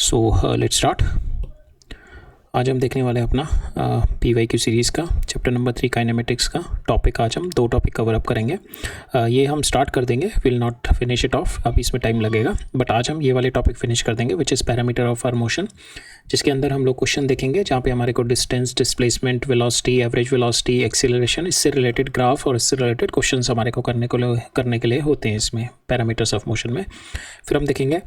So let's start. आज हम देखने वाले हैं अपना PYQ सीरीज़ का चैप्टर नंबर 3 काइनेमेटिक्स का टॉपिक। आज हम 2 टॉपिक कवर अप करेंगे। ये हम स्टार्ट कर देंगे, will not finish it of, अभी इसमें टाइम लगेगा, बट आज हम ये वाले टॉपिक फिनिश कर देंगे which is parameter of our motion, जिसके अंदर हम लोग क्वेश्चन देखेंगे जहाँ पे हमारे को distance, displacement, velocity, average velocity, acceleration, इससे रिलेटेड ग्राफ और इससे रिलेटेड क्वेश्चन हमारे को करने के लिए होते हैं इसमें पैरामीटर्स ऑफ मोशन में। फिर हम देखेंगे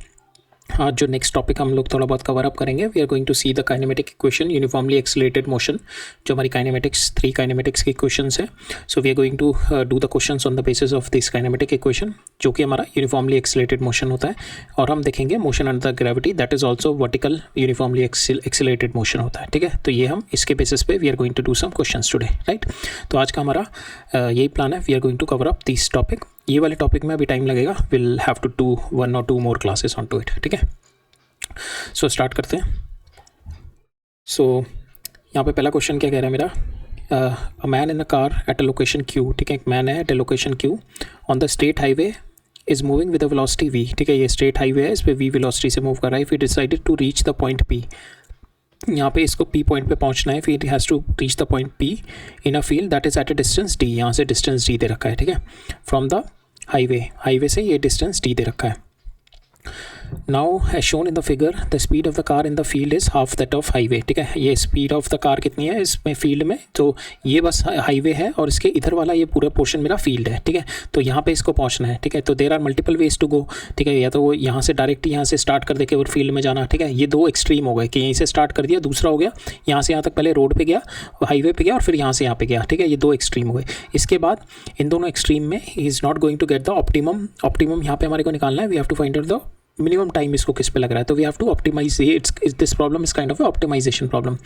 आज जो नेक्स्ट टॉपिक हम लोग थोड़ा बहुत कवर अप करेंगे, we are going to see the kinematic equation, uniformly accelerated motion, जो हमारी काइनेमेटिक्स 3 काइनेमेटिक्स की इक्वेशंस है। So we are going to do the questions on the basis of this kinematic equation, जो कि हमारा uniformly accelerated motion होता है। और हम देखेंगे motion under gravity, that is also vertical uniformly accelerated motion होता है। ठीक है, तो ये हम इसके बेसिस पे we are going to do some questions today, right. तो आज का हमारा यही प्लान है, we are going to cover up this topic. ये वाले टॉपिक में अभी टाइम लगेगा, will have to do 1 or 2 more classes on to it. ठीक है, सो स्टार्ट करते हैं। सो यहाँ पे पहला क्वेश्चन क्या कह रहा है मेरा, a man in a car at a location Q. ठीक है, एक मैन है at a location Q on the state highway is moving with a velocity v। ठीक है, ये स्टेट हाईवे है, इस पर v वेलोसिटी से मूव कर रहा है। फिर decided to reach the point p, यहाँ पे इसको p पॉइंट पे पहुँचना है, फिर it has to reach the point p in a field that is at a distance d। यहाँ से डिस्टेंस d दे रखा है। ठीक है, फ्रॉम द हाईवे से ये डिस्टेंस d दे रखा है। Now as shown in the figure, the speed of the car in the field is half that of highway। ठीक है, ये स्पीड ऑफ द कार कितनी है इसमें फील्ड में, तो ये बस हाईवे है और इसके इधर वाला ये पूरा पोर्शन मेरा फील्ड है। ठीक है, तो यहाँ पे इसको पहुँचना है। ठीक है, तो there are multiple ways to go. ठीक है, या तो वो यहाँ से डायरेक्ट यहाँ से स्टार्ट कर दे के और फील्ड में जाना। ठीक है, ये 2 एक्सट्रीम हो गए कि यहीं से स्टार्ट कर दिया, दूसरा हो गया यहाँ से यहाँ तक, पहले रोड पे गया, हाईवे पे गया और फिर यहाँ से यहाँ पे गया। ठीक है, ये 2 एक्सट्रीम हो गए। इसके बाद इन दोनों एक्सट्रीम में ही is not going to get the optimum यहाँ पे हमारे को निकालना है। We have to find out the minimum time इसको किस पे लग रहा है, तो we have to optimise. This problem is kind of optimisation problem.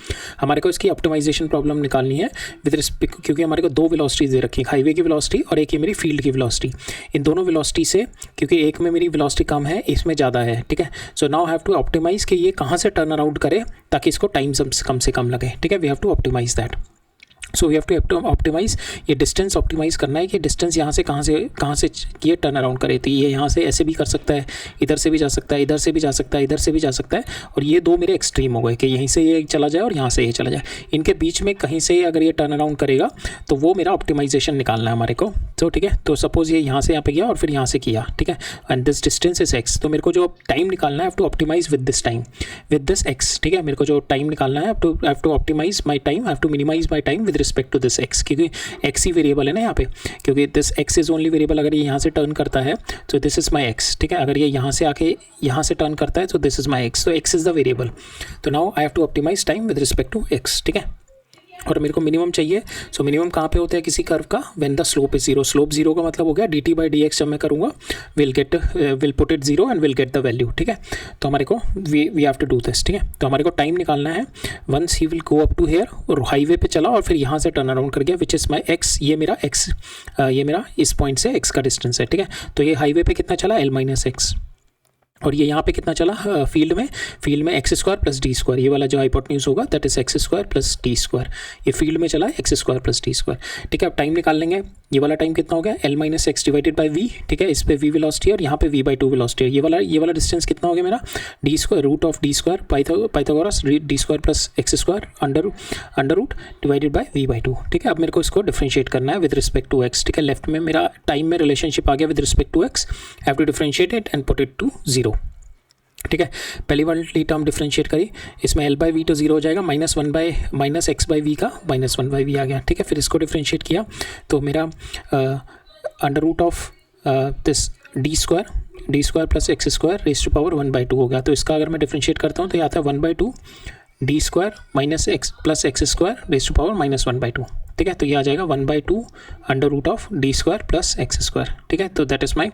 हमारे को इसकी ऑप्टिमाइजेशन प्रॉब्लम निकालनी है विद रिस्पेक्ट, क्योंकि हमारे को 2 वेलोसिटीज दे रखी है, हाईवे की वेलोसिटी और एक ये मेरी फील्ड की वेलोसिटी। इन दोनों वेलोसिटी से, क्योंकि एक में मेरी वेलोसिटी कम है, इसमें ज़्यादा है। ठीक है, so now have to optimise कि ये कहाँ से टर्न अराउंड करे ताकि इसको टाइम कम से कम लगे। ठीक है, we have to optimise that. So we have to optimise, ये डिस्टेंस ऑप्टिमाइज करना है कि डिस्टेंस यहाँ से कहाँ से ये टर्न अराउंड करे। तो ये यहाँ से ऐसे भी कर सकता है, इधर से भी जा सकता है, इधर से भी जा सकता है, इधर से भी जा सकता है। और ये 2 मेरे एक्सट्रीम हो गए कि यहीं से ये चला जाए और यहाँ से ये चला जाए। इनके बीच में कहीं से अगर ये टर्न अराउंड करेगा तो वो मेरा ऑप्टिमाइजेशन निकालना है हमारे को। तो ठीक है, तो सपोज ये यहाँ से यहाँ पे गया और फिर यहाँ से किया। ठीक है, and this distance is x, तो मेरे को जो टाइम निकालना है, have to optimise with this time, with this x। ठीक है, मेरे को जो टाइम निकालना है, have to optimise my time, have to minimise my time with respect to this x, क्योंकि x ही वेरिएबल है ना यहाँ पे, क्योंकि this x is only variable. अगर ये यहाँ से टर्न करता है तो दिस इज माई x। ठीक है, अगर ये यहाँ से आके यहाँ से टर्न करता है तो दिस इज माई x, तो x इज द वेरिएबल। तो now I have to optimise time with respect to x। ठीक है, और मेरे को मिनिमम चाहिए। सो मिनिमम कहाँ पे होता है किसी कर्व का, when the slope is 0। Slope 0 का मतलब हो गया dt/dx जब मैं करूँगा will put it 0 and will get the value. ठीक है, तो हमारे को we have to do this. ठीक है, तो हमारे को टाइम निकालना है वंस ही will go up to here, और हाईवे पे चला और फिर यहाँ से टर्न अराउंड कर गया, विच इज़ माई x। ये मेरा x, ये मेरा इस पॉइंट से x का डिस्टेंस है। ठीक है, तो ये हाईवे पे कितना चला, l-x, और ये यहाँ पे कितना चला फील्ड में x² + d²। ये वाला जो हाइपोटेन्यूज होगा दैट इज x² + d²। ये फील्ड में चला x² + d²। ठीक है, अब टाइम निकाल लेंगे। ये वाला टाइम कितना हो गया, l-x डिवाइडेड बाई v। ठीक है, इस पे v वेलोसिटी और यहाँ पे v/2 वेलोसिटी है। ये वाला डिस्टेंस कितना हो गया मेरा, d² √d² Pythagoras d² + x² under root divided by v/2। ठीक है, अब मेरे को इसको डिफरेंशिएट करना है विद रिस्पेक्ट टू x। ठीक है, लेफ्ट में मेरा टाइम में रिलेशनशिप आ गया with respect to x, have to differentiate it and put it to 0। ठीक है, पहली वाली टर्म डिफरेंशिएट करी, इसमें l/v तो 0 हो जाएगा, -x/v का -1/v आ गया। ठीक है, फिर इसको डिफरेंशिएट किया तो मेरा under root of this d² + x² raise to power 1/2 हो गया। तो इसका अगर मैं डिफरेंशिएट करता हूँ तो ये आता है 1/2 d² - x + x² raise to power -1/2। ठीक है, तो ये आ जाएगा 1/2 under root of d² + x²। ठीक है, तो दैट इज़ माई,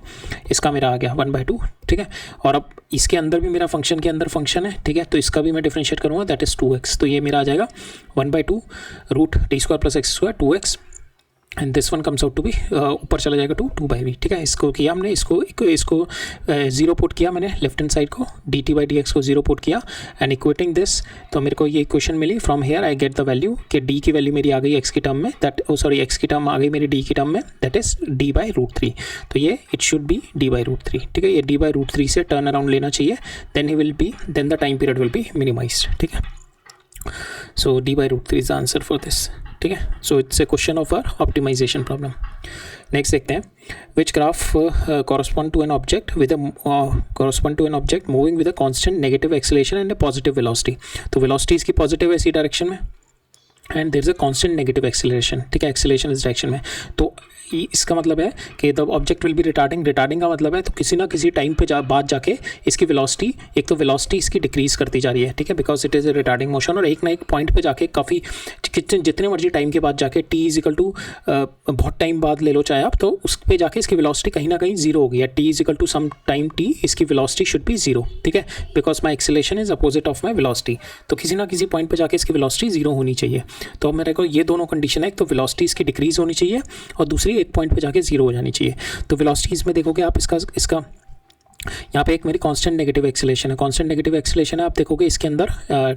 इसका मेरा आ गया 1/2। ठीक है, और अब इसके अंदर भी मेरा फंक्शन के अंदर फंक्शन है। ठीक है, तो इसका भी मैं डिफरेंशिएट करूँगा, दैट इज़ 2x। तो ये मेरा आ जाएगा 1/2 root d² + x², 2x and this one comes out to be ऊपर चला जाएगा टू 2/v, ठीक है। इसको किया हमने, इसको 0 पुट किया मैंने लेफ्ट हैंड साइड को, dt/dx को 0 पुट किया एंड इक्वेटिंग दिस, तो मेरे को ये इक्वेशन मिली। From here I get the value कि d की वैल्यू मेरी आ गई x की टर्म में, x की टर्म आ गई मेरी d की टर्म में, दैट इज d/√3। तो ये इट शुड बी d/√3, ठीक है। ये d/√3 से टर्न अराउंड लेना चाहिए, then the time period will be minimised, ठीक है। So d/√3 is the answer for this, ठीक है। So it's a question of our optimisation problem. Next देखते हैं, which graph correspond to an object with moving with a constant negative acceleration and a positive velocity। तो velocity इसकी positive है इसी direction में and there is a constant negative acceleration, ठीक है, acceleration इस डायरेक्शन में। तो इसका मतलब है कि the object will be retarding का मतलब है तो किसी ना किसी टाइम पे बाद जाके इसकी वेलोसिटी, एक तो वेलोसिटी इसकी डिक्रीज करती जा रही है, ठीक है, because it is a retarding motion, और एक ना एक पॉइंट पे जाके काफ़ी जितने मर्जी टाइम के बाद जाके t इजिकल टू बहुत टाइम बाद ले लो चाहे आप, तो उस पर जाके इसकी वेलोसिटी कहीं ना कहीं जीरो होगी, t is equal to some time t इसकी वेलोसिटी शुड बी जीरो, ठीक है, because my acceleration is opposite of my velocity. तो किसी ना किसी पॉइंट पे जाके इसकी वेलोसिटी जीरो होनी चाहिए। तो अब मेरे को ये दोनों कंडीशन है, एक तो वेलोसिटी इसकी डिक्रीज होनी चाहिए और दूसरी एक पॉइंट पे जाके जीरो हो जानी चाहिए। तो वेलोसिटी इसमें देखोगे आप, इसका यहाँ पे एक मेरी कांस्टेंट नेगेटिव एक्सेलरेशन है, आप देखोगे इसके अंदर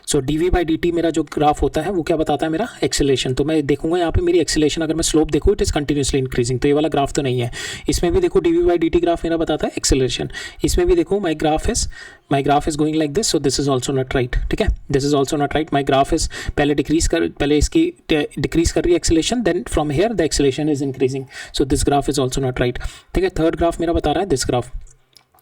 सो dv/dt मेरा जो ग्राफ होता है वो क्या बताता है, मेरा एक्सेलरेशन। तो मैं देखूंगा यहाँ पे मेरी एक्सेलरेशन, अगर मैं स्लोप देखूँ इट इज़ कंटिन्यूसली इंक्रीजिंग, तो ये वाला ग्राफ तो नहीं है। इसमें भी देखो dv/dt ग्राफ मेरा बताता है एक्सेलरेशन, इसमें भी देखो my graph is going like this, so this is also not right, ठीक है, this is also not right. My graph is पहले इसकी डिक्रीज कर रही है acceleration, then from here the acceleration is increasing, so this graph is also not right, ठीक है। Third graph मेरा बता रहा है दिस ग्राफ,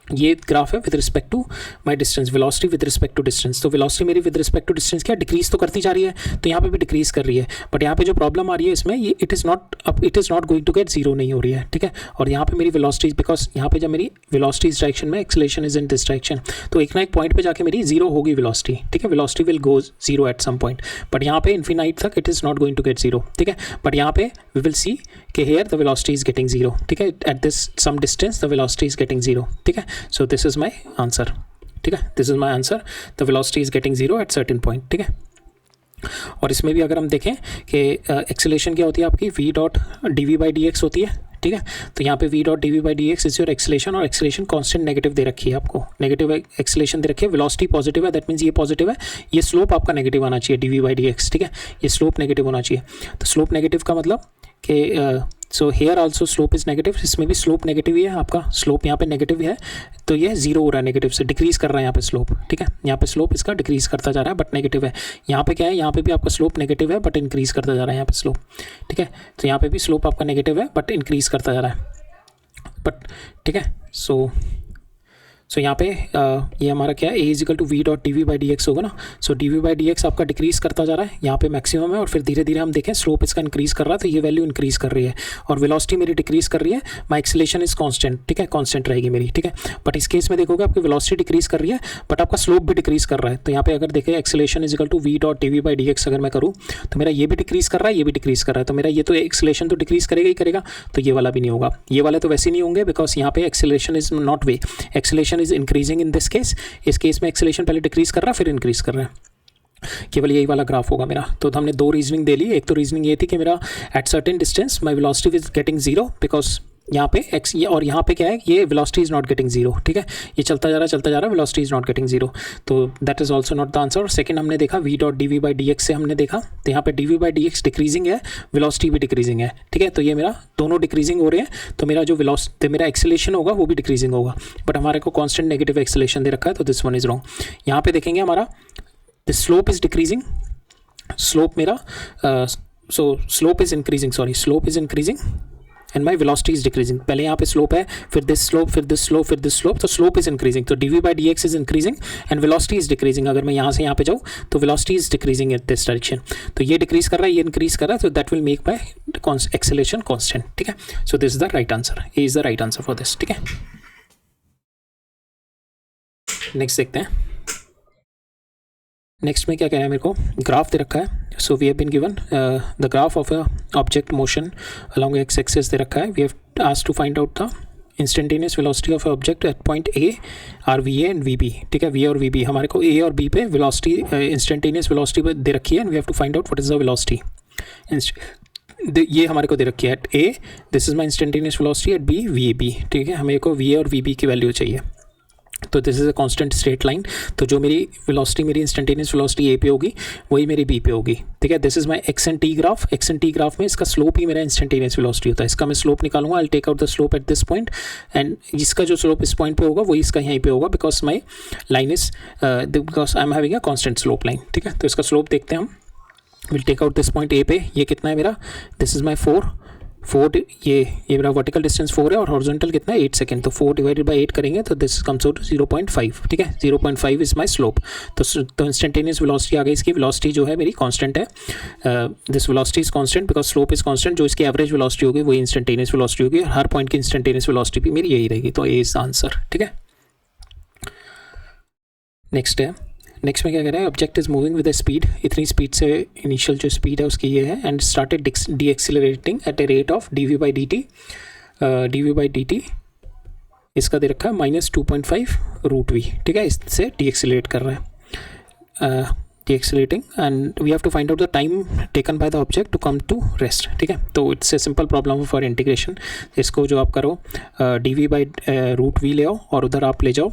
ये ग्राफ है with respect to my distance, velocity with respect to distance. तो वेलोसिटी मेरी विद रिस्पेक्ट टू डिस्टेंस क्या डिक्रीज तो करती जा रही है, तो यहाँ पे भी डिक्रीज कर रही है, बट यहाँ पे जो प्रॉब्लम आ रही है इसमें, ये it is not going to get zero नहीं हो रही है, ठीक है। और यहाँ पे मेरी वेलोसिटी, बिकॉज यहाँ पे जब मेरी वेलोसिटी इस डायरेक्शन में, acceleration is in this direction, तो एक ना एक पॉइंट पे जाके मेरी जीरो होगी वेलोसिटी, ठीक है, velocity will go zero at some point, but यहाँ पे इन्फिनाइट तक it is not going to get zero, ठीक है। बट यहाँ पे वी विल सी कि here the velocity is getting zero, ठीक है, at this some distance the velocity is getting zero, ठीक है। So this is my answer, ठीक है, this is my answer, the velocity is getting zero at certain point, ठीक है। और इसमें भी अगर हम देखें कि एक्सेलरेशन क्या होती है आपकी, v.dv/dx होती है, ठीक है। तो यहाँ पे v.dv/dx इज योर एक्सेलरेशन, और एक्सेलरेशन कांस्टेंट नेगेटिव दे रखी है आपको, नेगेटिव एक्सेलरेशन दे रखी है, वेलोसिटी पॉजिटिव है, दैट मीन्स ये पॉजिटिव है, ये स्लोप आपका नेगेटिव आना चाहिए dv/dx, ठीक है, ये स्लोप नेगेटिव होना चाहिए। तो स्लोप नेगेटिव का मतलब कि so here also slope is negative, इसमें भी स्लोप नेगेटिव ही है, आपका स्लोप यहाँ पे नेगेटिव है, तो ये जीरो हो रहा है, नेगेटिव से डिक्रीज कर रहा है यहाँ पे स्लोप, ठीक है, यहाँ पे स्लोप इसका डिक्रीज करता जा रहा है बट नेगेटिव है। यहाँ पे क्या है, यहाँ पे भी आपका स्लोप नेगेटिव है बट इंक्रीज करता जा रहा है यहाँ पे स्लोप, ठीक है। तो यहाँ पे भी स्लोप आपका नेगेटिव है बट इंक्रीज करता जा रहा है, बट ठीक है। सो यहाँ पे ये हमारा क्या है, a इजिकल टू v.dv/dx होगा ना। सो dv/dx आपका डिक्रीज करता जा रहा है, यहाँ पे मैक्सिमम है, और फिर धीरे धीरे हम देखें स्लोप इसका इंक्रीज कर रहा है, तो ये वैल्यू इंक्रीज कर रही है और वेलोसिटी मेरी डिक्रीज कर रही है, माई एक्सेलरेशन इज कांस्टेंट, ठीक है, कांस्टेंट रहेगी मेरी, ठीक है। बट इस केस में देखोगे आपकी वेलोसिटी डिक्रीज कर रही है बट आपका स्लोप भी डिक्रीज कर रहा है। तो यहाँ पे अगर देखें एक्सेलरेशन इजिकल टू v.dv/dx अगर मैं करूँ तो मेरा ये भी डिक्रीज कर रहा है, ये भी डिक्रीज कर रहा है, तो मेरा ये तो एक्सेलरेशन तो डिक्रीज करेगा ही करेगा, तो ये वाला भी नहीं होगा, ये वाले तो वैसे नहीं होंगे, बिकॉज यहाँ पे acceleration is not way, acceleration is increasing in इस केस में एक्सेलरेशन पहले डिक्रीज कर रहा है फिर इंक्रीज कर रहा है, केवल यही वाला ग्राफ होगा मेरा। तो हमने दो रीजनिंग दे ली, एक तो रीजनिंग ये थी कि मेरा at certain distance my velocity is getting zero, because यहाँ पे एक्स ये, और यहाँ पे क्या है, ये velocity is not getting zero, ठीक है, ये चलता जा रहा है, velocity is not getting zero, तो that is also not the answer. Second हमने देखा v.dv/dx से हमने देखा, तो यहाँ पे dv/dx डिक्रीजिंग है, वेलोसिटी भी डिक्रीजिंग है, ठीक है, तो ये मेरा दोनों डिक्रीजिंग हो रहे हैं, तो मेरा जो वेलोसिटी मेरा एक्सेलरेशन होगा वो भी डिक्रीजिंग होगा, बट हमारे को कांस्टेंट नेगेटिव एक्सेलरेशन दे रखा है, तो दिस वन इज रॉन्ग। यहाँ पे देखेंगे हमारा the slope is decreasing, slope मेरा slope is increasing and my velocity is decreasing. पहले यहाँ पे स्लोप है, फिर दिस स्लोप, फिर दिस स्लोप, फिर दिस स्लोप, तो स्लोप इज इंक्रीजिंग, तो dv/dx is increasing and velocity is decreasing. अगर मैं यहाँ से यहाँ पे जाऊँ तो velocity is decreasing at this direction, तो ये डिक्रीज कर रहा है, ये इंक्रीज कर रहा है, तो that will make my acceleration constant, ठीक है। So this is the right answer, A is the right answer for this, ठीक है। नेक्स्ट देखते हैं, नेक्स्ट में क्या कह रहा है, मेरे को ग्राफ दे रखा है। So we have been given the graph of a object motion along x axis दे रखा है। We have asked to find out the instantaneous velocity of object at point A, or v A and v B, ठीक है, we और we B, हमारे को ए और B पे वेलोसिटी इंस्टेंटेनियस वेलोसिटी दे रखी है, and we have to find out what is the velocity ये हमारे को दे रखी है at A this is my instantaneous velocity, at B v B, ठीक है, हमें को वी ए और वी बी की वैल्यू चाहिए। तो this is a constant straight line, तो जो मेरी वेलोसिटी मेरी इंस्टेंटेनियस वेलोसिटी ए पे होगी वही मेरी बी पे होगी, ठीक है। This is my ex and T graph, x and T graph में इसका स्लोप ही मेरा इंस्टेंटेनियस वेलोसिटी होता है, इसका मैं स्लोप निकालूंगा, I take out the slope at this point, and इसका जो स्लोप इस पॉइंट पे होगा वही इसका यहीं पे होगा, because my line is because I am having a constant slope line, ठीक है। तो इसका स्लोप देखते हैं हम, will take out this point A पे, ये कितना है मेरा, दिस इज माई 4 ये मेरा वर्टिकल डिस्टेंस 4 है और हॉरिजॉन्टल कितना है 8 सेकेंड, तो 4 डिवाइडेड बाई 8 करेंगे तो दिस कम्स आउट 0.5, ठीक है, 0.5 इज माई स्लोप। तो इंस्टेंटेनियस वेलोसिटी आ गई, इसकी वेलोसिटी जो है मेरी कांस्टेंट है, this velocity is constant because slope is constant, जो इसकी एवरेज वेलोसिटी होगी वही इंस्टेंटेनियस वेलोसिटी होगी, हर पॉइंट की इंस्टेंटेनियस वेलोसिटी भी मेरी यही रहेगी, तो ए इज आंसर, ठीक है। नेक्स्ट है, नेक्स्ट में क्या कह रहा है, object is moving with the speed, इतनी स्पीड से इनिशियल जो स्पीड है उसकी ये है, and started decelerating at a rate of d v by d t, इसका दे रखा है -2.5 रूट वी, ठीक है, इससे डी एक्सिलरेट कर रहा है, decelerating, and we have to find out the time taken by the object to come to rest, ठीक है। तो it's a simple problem for integration, इसको जो आप करो d v by root v ले आओ और उधर आप ले जाओ,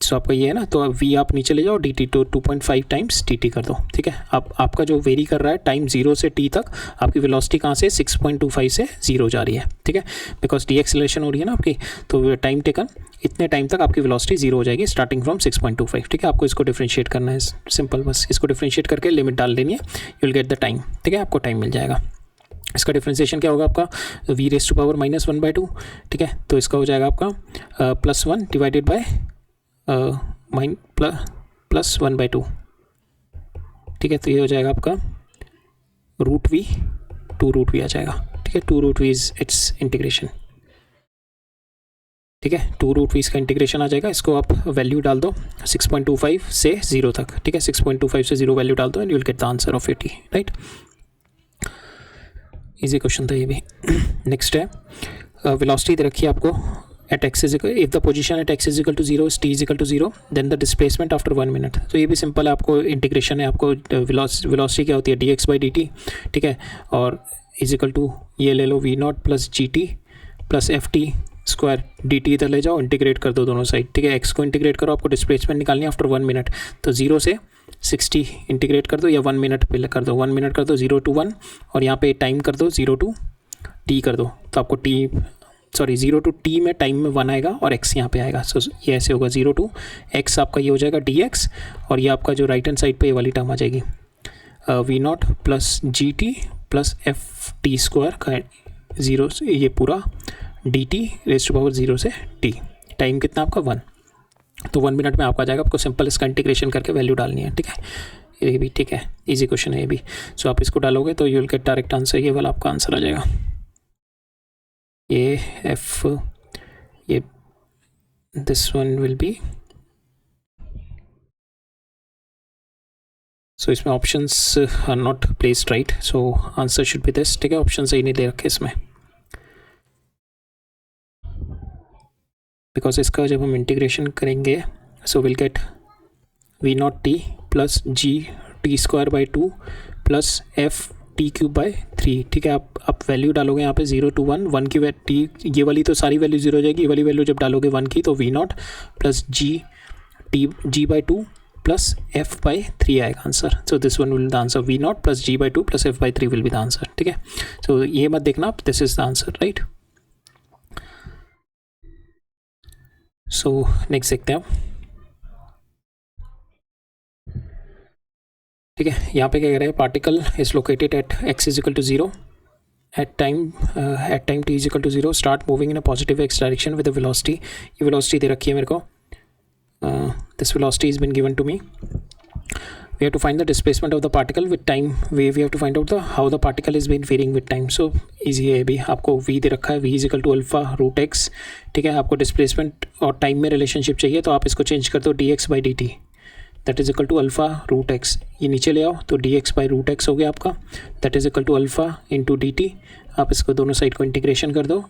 सो आपका ये है ना, तो v आप नीचे ले जाओ, डी टी तो 2.5 टाइम्स टी टी कर दो, ठीक है। अब आपका जो वेरी कर रहा है टाइम 0 से t तक, आपकी वेलोसिटी कहाँ से 6.25 से 0 जा रही है, ठीक है, बिकॉज डी एक्सेलरेशन हो रही है ना आपकी, तो टाइम टेकन इतने टाइम तक आपकी वेलोसिटी 0 हो जाएगी स्टार्टिंग फ्रॉम 6.25, ठीक है। आपको इसको डिफ्रेंशिएट करना है, सिंपल, बस इसको डिफ्रेंशिएट करके लिमिट डाल देनी है, you will get the time, ठीक है, आपको टाइम मिल जाएगा। इसका डिफ्रेंशिएशन क्या होगा आपका, v रेज़ टू पावर -1/2, ठीक है, तो इसका हो जाएगा आपका +1 डिवाइडेड बाय +1/2, ठीक है, तो ये हो जाएगा आपका रूट वी, 2 रूट वी आ जाएगा, ठीक है, 2 root v is it's integration, ठीक है, 2 रूट वी इसका इंटीग्रेशन आ जाएगा। इसको आप वैल्यू डाल दो 6.25 से 0 तक, ठीक है, 6.25 से 0 वैल्यू डाल दो and you will get the answer of 80, right. Easy question था ये भी। नेक्स्ट है, वेलोसिटी दे रखी है आपको at x is equal, if the position at x is equal to 0 is t is equal to 0, then the displacement after 1 minute। तो ये भी सिंपल है, आपको इंटीग्रेशन है, आपको वेलोसिटी क्या होती है dx by dt, ठीक है, और इज इक्वल टू ये ले लो v0 plus gt plus ft square dt, इधर ले जाओ, इंटीग्रेट कर दो दोनों साइड, ठीक है, x को इंटीग्रेट करो, आपको डिस्प्लेसमेंट निकालनी है आफ्टर 1 मिनट, तो 0 से 60 इंटीग्रेट कर दो, या 1 मिनट पहले कर दो, 1 मिनट कर दो 0 to 1, और यहाँ पे टाइम कर दो 0 to t कर दो, तो आपको सॉरी 0 to t में टाइम में 1 आएगा और x यहाँ पे आएगा, सो ये ऐसे होगा 0 to x आपका ये हो जाएगा dx, और ये आपका जो राइट हैंड साइड पे ये वाली टर्म आ जाएगी v0 plus gt plus F T square का 0 से ये पूरा dt रेज़ टू पावर 0 से t, टाइम कितना आपका 1, तो 1 मिनट में आपका जाएगा, आपको सिंपल इसका इंटीग्रेशन करके वैल्यू डालनी है, ठीक है, ये भी ठीक है, इजी क्वेश्चन है ये भी। सो आप इसको डालोगे तो you will get direct answer, ये वाला आपका आंसर आ जाएगा, ये एफ, ये this one will be, so इसमें options are not placed right, so answer should be this, ठीक है, ऑप्शन सही नहीं दे रखे इसमें, बिकॉज इसका जब हम इंटीग्रेशन करेंगे सो will gate v0 t plus G T square by 2 plus F T cube by 3, ठीक है। आप वैल्यू डालोगे यहाँ पे 0 to 1, 1 की टी, ये वाली तो सारी वैल्यू 0 हो जाएगी, ये वाली वैल्यू जब डालोगे 1 की तो v0 plus g by 2 plus f by 3 आएगा answer, so this one will the answer, v0 plus g by 2 plus f by 3 will be the answer, ठीक है। सो ये मत देखना आप, this is the answer, right. So next देखते हैं आप, ठीक है, यहाँ पे क्या कह रहे हैं, particle is located at x is equal to 0 at time t is equal to 0, start moving in a positive x direction with the velocity, ये वेलोसिटी दे रखी है मेरे को, this velocity is been given to me, we have to find the displacement of the particle with time, we have to find out how the particle is been varying with time, so easy है भी, आपको v दे रखा है, v is equal to alpha root x, ठीक है, आपको displacement और time में रिलेशनशिप चाहिए, तो आप इसको चेंज कर दो dx by dt that is equal to alpha root x, ये नीचे ले आओ तो dx बाई रूट x हो गया आपका, that is equal to alpha into dt, आप इसको दोनों साइड को इंटीग्रेशन कर दो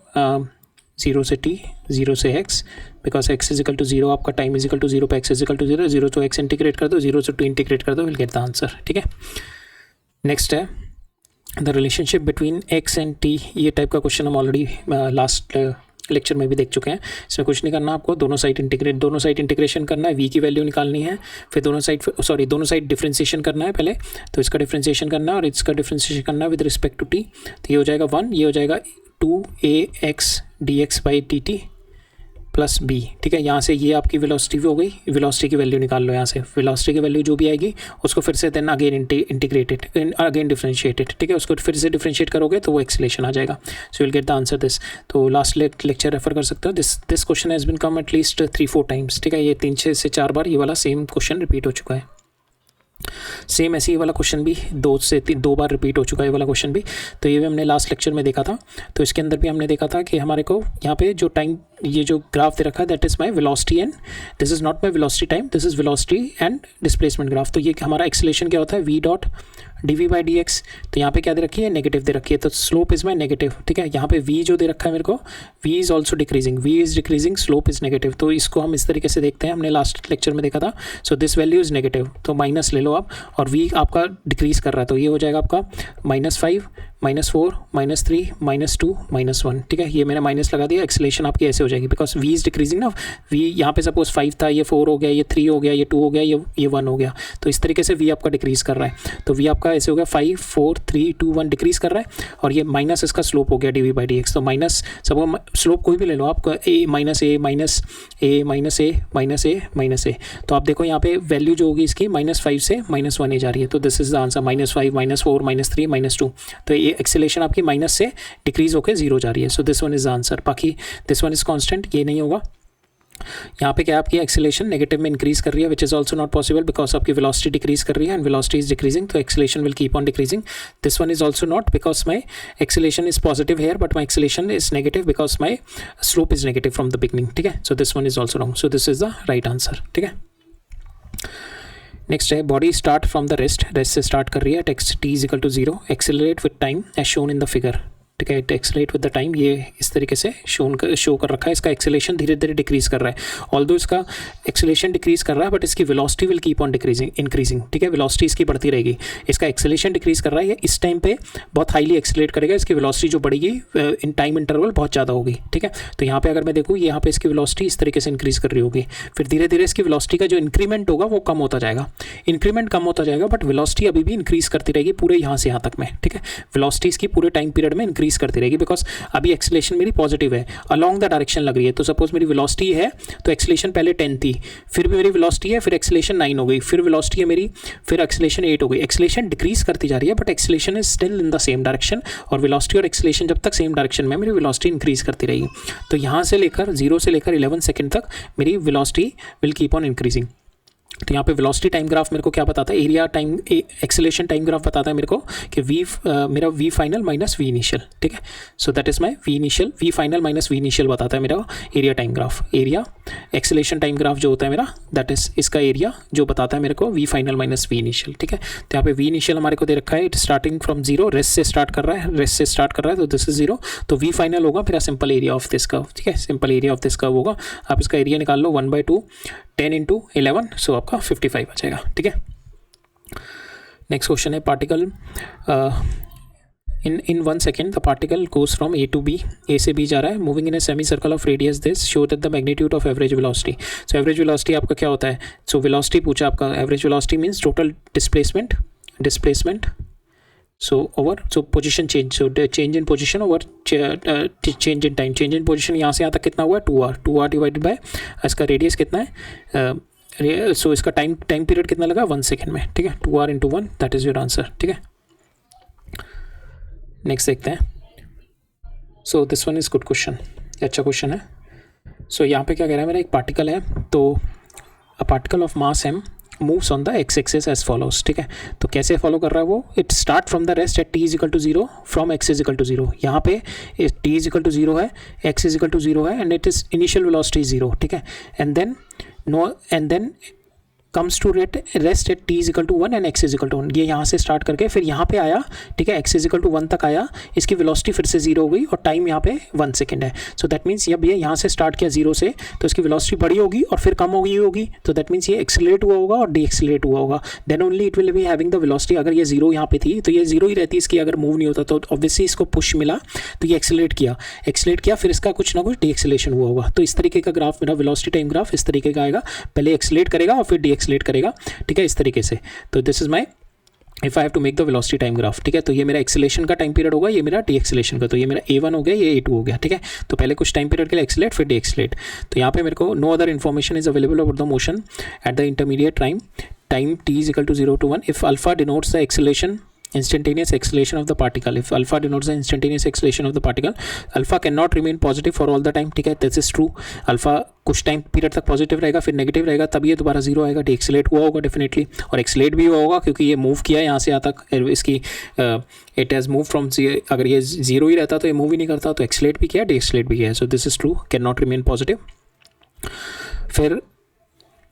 0 से t 0 से x, because x is equal to 0, आपका टाइम इज इक्वल टू 0 पे x is equal to 0, 0 to x integrate कर दो, 0 से 2 इंटीग्रेट कर दो, विल गेट द आंसर, ठीक है। नेक्स्ट है the relationship between x and T, ये टाइप का क्वेश्चन हम ऑलरेडी लास्ट लेक्चर में भी देख चुके हैं। इसमें कुछ नहीं करना आपको, दोनों साइड इंटीग्रेशन करना है, v की वैल्यू निकालनी है, फिर दोनों साइड डिफ्रेंसिएशन करना है पहले, तो इसका डिफ्रेंसिएशन करना है और इसका डिफ्रेंसिएशन करना है विद रिस्पेक्ट टू t। तो ये हो जाएगा 1, ये हो जाएगा 2ax dx/dt प्लस b, ठीक है। यहाँ से ये आपकी वेलोसिटी हो गई, वेलोसिटी की वैल्यू निकाल लो यहाँ से, वेलोसिटी की वैल्यू जो भी आएगी उसको फिर से then again integrated again differentiated, ठीक है। उसको फिर से डिफरेंशिएट करोगे तो वो एक्सेलेरेशन आ जाएगा। So will get the answer this. तो लास्ट लेक्चर रेफर कर सकते हो। This question has been come at least 3-4 times, ठीक है। ये 3 से 4 बार ये वाला सेम क्वेश्चन रिपीट हो चुका है। सेम ऐसे ही वाला क्वेश्चन भी 2 बार रिपीट हो चुका है, ये वाला क्वेश्चन भी। तो ये भी हमने लास्ट लेक्चर में देखा था। तो इसके अंदर भी हमने देखा था कि हमारे को यहाँ पे जो टाइम, ये जो ग्राफ दे रखा है that is my velocity and this is not my velocity time, this is velocity and displacement graph. तो ये हमारा एक्सेलेरेशन क्या होता है, v डॉट dv/dx। तो यहाँ पे क्या दे रखी है, नेगेटिव दे रखी है, तो स्लोप इज माई नेगेटिव, ठीक है। यहाँ पे v जो दे रखा है मेरे को, v is also decreasing, v is decreasing, slope is negative. तो इसको हम इस तरीके से देखते हैं, हमने लास्ट लेक्चर में देखा था। So this value is negative, तो माइनस ले लो आप, और v आपका डिक्रीज कर रहा है, तो ये हो जाएगा आपका -5, -4, -3, -2, -1, ठीक है। ये मैंने माइनस लगा दिया, एक्सेलेरेशन आपकी ऐसे हो जाएगी बिकॉज v इज़ डिक्रीजिंग ना। v यहाँ पे सपोज 5 था, ये 4 हो गया, ये 3 हो गया, ये 2 हो गया, ये 1 हो गया। तो इस तरीके से v आपका डिक्रीज कर रहा है। तो v आपका ऐसे हो गया 5, 4, 3, 2, 1 डिक्रीज कर रहा है, और ये माइनस इसका स्लोप हो गया dv/dx। तो माइनस सब स्लोप कोई भी ले लो आप, a minus a minus a minus a minus a minus a. तो आप देखो यहाँ पे वैल्यू जो होगी इसकी -5 से -1 जा रही है। तो दिस इज द आंसर, -5, -4, -3, -2। तो ये एक्सेलेरेशन आपकी माइनस से डिक्रीज होकर 0 जा रही है। So this one is the answer. बाकी दिस वन इज कांस्टेंट, ये नहीं होगा। यहाँ पे क्या आपकी एक्सेलेरेशन नेगेटिव में इंक्रीज कर रही है, which is also not possible because आपकी वेलोसिटी डिक्रीज कर रही है एंड वेलोसिटी इज डिक्रीजिंग, तो acceleration will keep on decreasing. This one is also not because my acceleration is positive here but my acceleration is negative because my slope is negative from the beginning, ठीक है। So this one is also wrong. So this is the right answer, ठीक है। Next है body start from the rest से start कर रही है, takes t is equal to 0, accelerate with time as shown in the figure, ठीक है। Accelerate with the time, ये इस तरीके से शो कर रखा है। इसका एक्सेलेरेशन धीरे धीरे डिक्रीज कर रहा है, ऑल्दो इसका एक्सेलेरेशन डिक्रीज कर रहा है बट इसकी velocity will keep on increasing, ठीक है। वेलोसिटी इसकी बढ़ती रहेगी, इसका एक्सेलेरेशन डिक्रीज कर रहा है, ये इस टाइम पे बहुत हाईली एक्सेलरेट करेगा, इसकी वेलोसिटी जो बढ़ेगी इन टाइम इंटरवल बहुत ज़्यादा होगी, ठीक है। तो यहाँ पे अगर मैं देखूँ, यहाँ पे इसकी वेलोसिटी इस तरीके से इंक्रीज कर रही होगी, फिर धीरे धीरे इसकी वेलोसिटी का जो इंक्रीमेंट होगा वो कम होता जाएगा, इंक्रीमेंट कम होता जाएगा बट वेलोसिटी अभी भी इंक्रीज करती रहेगी पूरे यहाँ से यहाँ तक में, ठीक है। वेलोसिटी इसकी पूरे टाइम पीरियड में इंक्रीज करती रहेगी बिकॉज अभी एक्सेलेरेशन मेरी पॉजिटिव है, अलोंग द डायरेक्शन लग रही है। तो सपोज मेरी वेलोसिटी है तो एक्सेलेरेशन पहले 10 थी, फिर भी मेरी वेलोसिटी है, फिर एक्सेलेरेशन 9 हो गई, फिर वेलोसिटी है मेरी, फिर एक्सेलेरेशन 8 हो गई। एक्सेलेरेशन डिक्रीज करती जा रही है but acceleration is still in the same direction, और वेलोसिटी और एक्सेलेरेशन जब तक सेम डायरेक्शन में, मेरी वेलोसिटी इंक्रीज करती रहेगी। तो यहाँ से लेकर 0 से लेकर 11 सेकेंड तक मेरी velocity will keep on increasing. तो यहाँ पे वेलोसिटी टाइम ग्राफ मेरे को क्या बताता है, area time acceleration time graph बताता है मेरे को कि मेरा v final minus v initial, ठीक है। So that is my v initial, v final minus v initial बताता है मेरा area time graph. Area acceleration time graph जो होता है मेरा, दैट इज इसका एरिया जो बताता है मेरे को v final minus v initial, ठीक है। तो यहाँ पे v इनिशियल हमारे को दे रखा है, इट स्टार्टिंग फ्रॉम 0, रेस्ट से स्टार्ट कर रहा है, तो दिस इज 0, तो v फाइनल होगा मेरा simple area of this curve, ठीक है। Simple area of this curve होगा, आप इसका एरिया निकाल लो 1/2 10 × 11, सो आपका 55 आ जाएगा, ठीक है। नेक्स्ट क्वेश्चन है particle in 1 second the particle goes from A to B, A से B जा रहा है, moving in a semi circle of radius this, show that the magnitude of average velocity. So average velocity आपका क्या होता है, so velocity पूछा आपका, average velocity means total displacement so over so position change, so change in position over change in time, change in position यहाँ से यहाँ तक कितना हुआ, 2r डिवाइडेड बाय इसका रेडियस कितना है, सो इसका टाइम पीरियड कितना लगा 1 सेकेंड में, ठीक है। 2r × 1 that is your answer, ठीक है। नेक्स्ट देखते हैं, सो this one is good question, अच्छा क्वेश्चन है। सो यहाँ पे क्या कह रहा है, मेरा एक पार्टिकल है, तो a particle of mass m moves on the x axis as follows, ठीक है। तो कैसे फॉलो कर रहा है वो, it start from the rest at t is equal to 0 फ्रॉम x इज इक्वल टू 0। यहाँ पे t इज इक्वल टू 0 है, x इज इक्वल टू 0 है, and it is initial velocity 0, ठीक है। And then comes to rest at t is equal to 1 and x is equal to 1। ये यहाँ से start करके फिर यहाँ पे आया, ठीक है, x इज इक्वल टू 1 तक आया, इसकी वेलोसिटी फिर से 0 हो गई और टाइम यहाँ पे 1 सेकेंड है। सो दैट मीन्स जब ये यहाँ से स्टार्ट किया 0 से तो इसकी वेलोसिटी बड़ी होगी और फिर कम होगी, तो दैट मीन्स ये एक्सीलरेट हुआ होगा और डीएक्सीलरेट हुआ होगा, then only it will be having the velocity. अगर ये 0 यहाँ पे थी तो ये 0 ही रहती, इसकी अगर मूव नहीं होता तो ऑब्वियसली इसको पुश मिला तो ये एक्सीलरेट किया फिर इसका कुछ ना कुछ डीएक्सीलेशन हुआ होगा। तो इस तरीके का ग्राफ मेरा वेलोसिटी टाइम ग्राफ इस तरीके का आएगा, पहले एक्सीलरेट करेगा और फिर डीएक्सीलरेट करेगा, ठीक है, इस तरीके से। तो this is my if I have to make the velocity time graph, ठीक है। तो ये मेरा एक्सीलेशन का टाइम पीरियड होगा, ये मेरा डीएक्सीलेशन का, तो ये मेरा a1 हो गया, ये a2 हो गया, ठीक है। तो पहले कुछ टाइम पीरियड के लिए एक्सीलेट फिर डीएक्सीलेट। तो यहाँ पे मेरे को no other information is available about the motion at the intermediate time t is equal to 0 to 1 if alpha denotes the instantaneous acceleration of the particle. If alpha denotes the instantaneous acceleration of the particle, alpha cannot remain positive for all the time, ठीक है, this is true। alpha कुछ time period तक positive रहेगा फिर negative रहेगा, तब ये दोबारा 0 आएगा, डीएक्सीलेट हुआ होगा डेफिनेटली, और एक्सीलेट भी हुआ होगा क्योंकि ये मूव किया यहाँ से यहाँ तक, इसकी इट हैज़ मूव फ्रॉम, अगर ये 0 ही रहता तो ये मूव ही नहीं करता, तो एक्सीलेट भी किया डीएक्सीलेट भी किया। So this is true, can not remain positive. फिर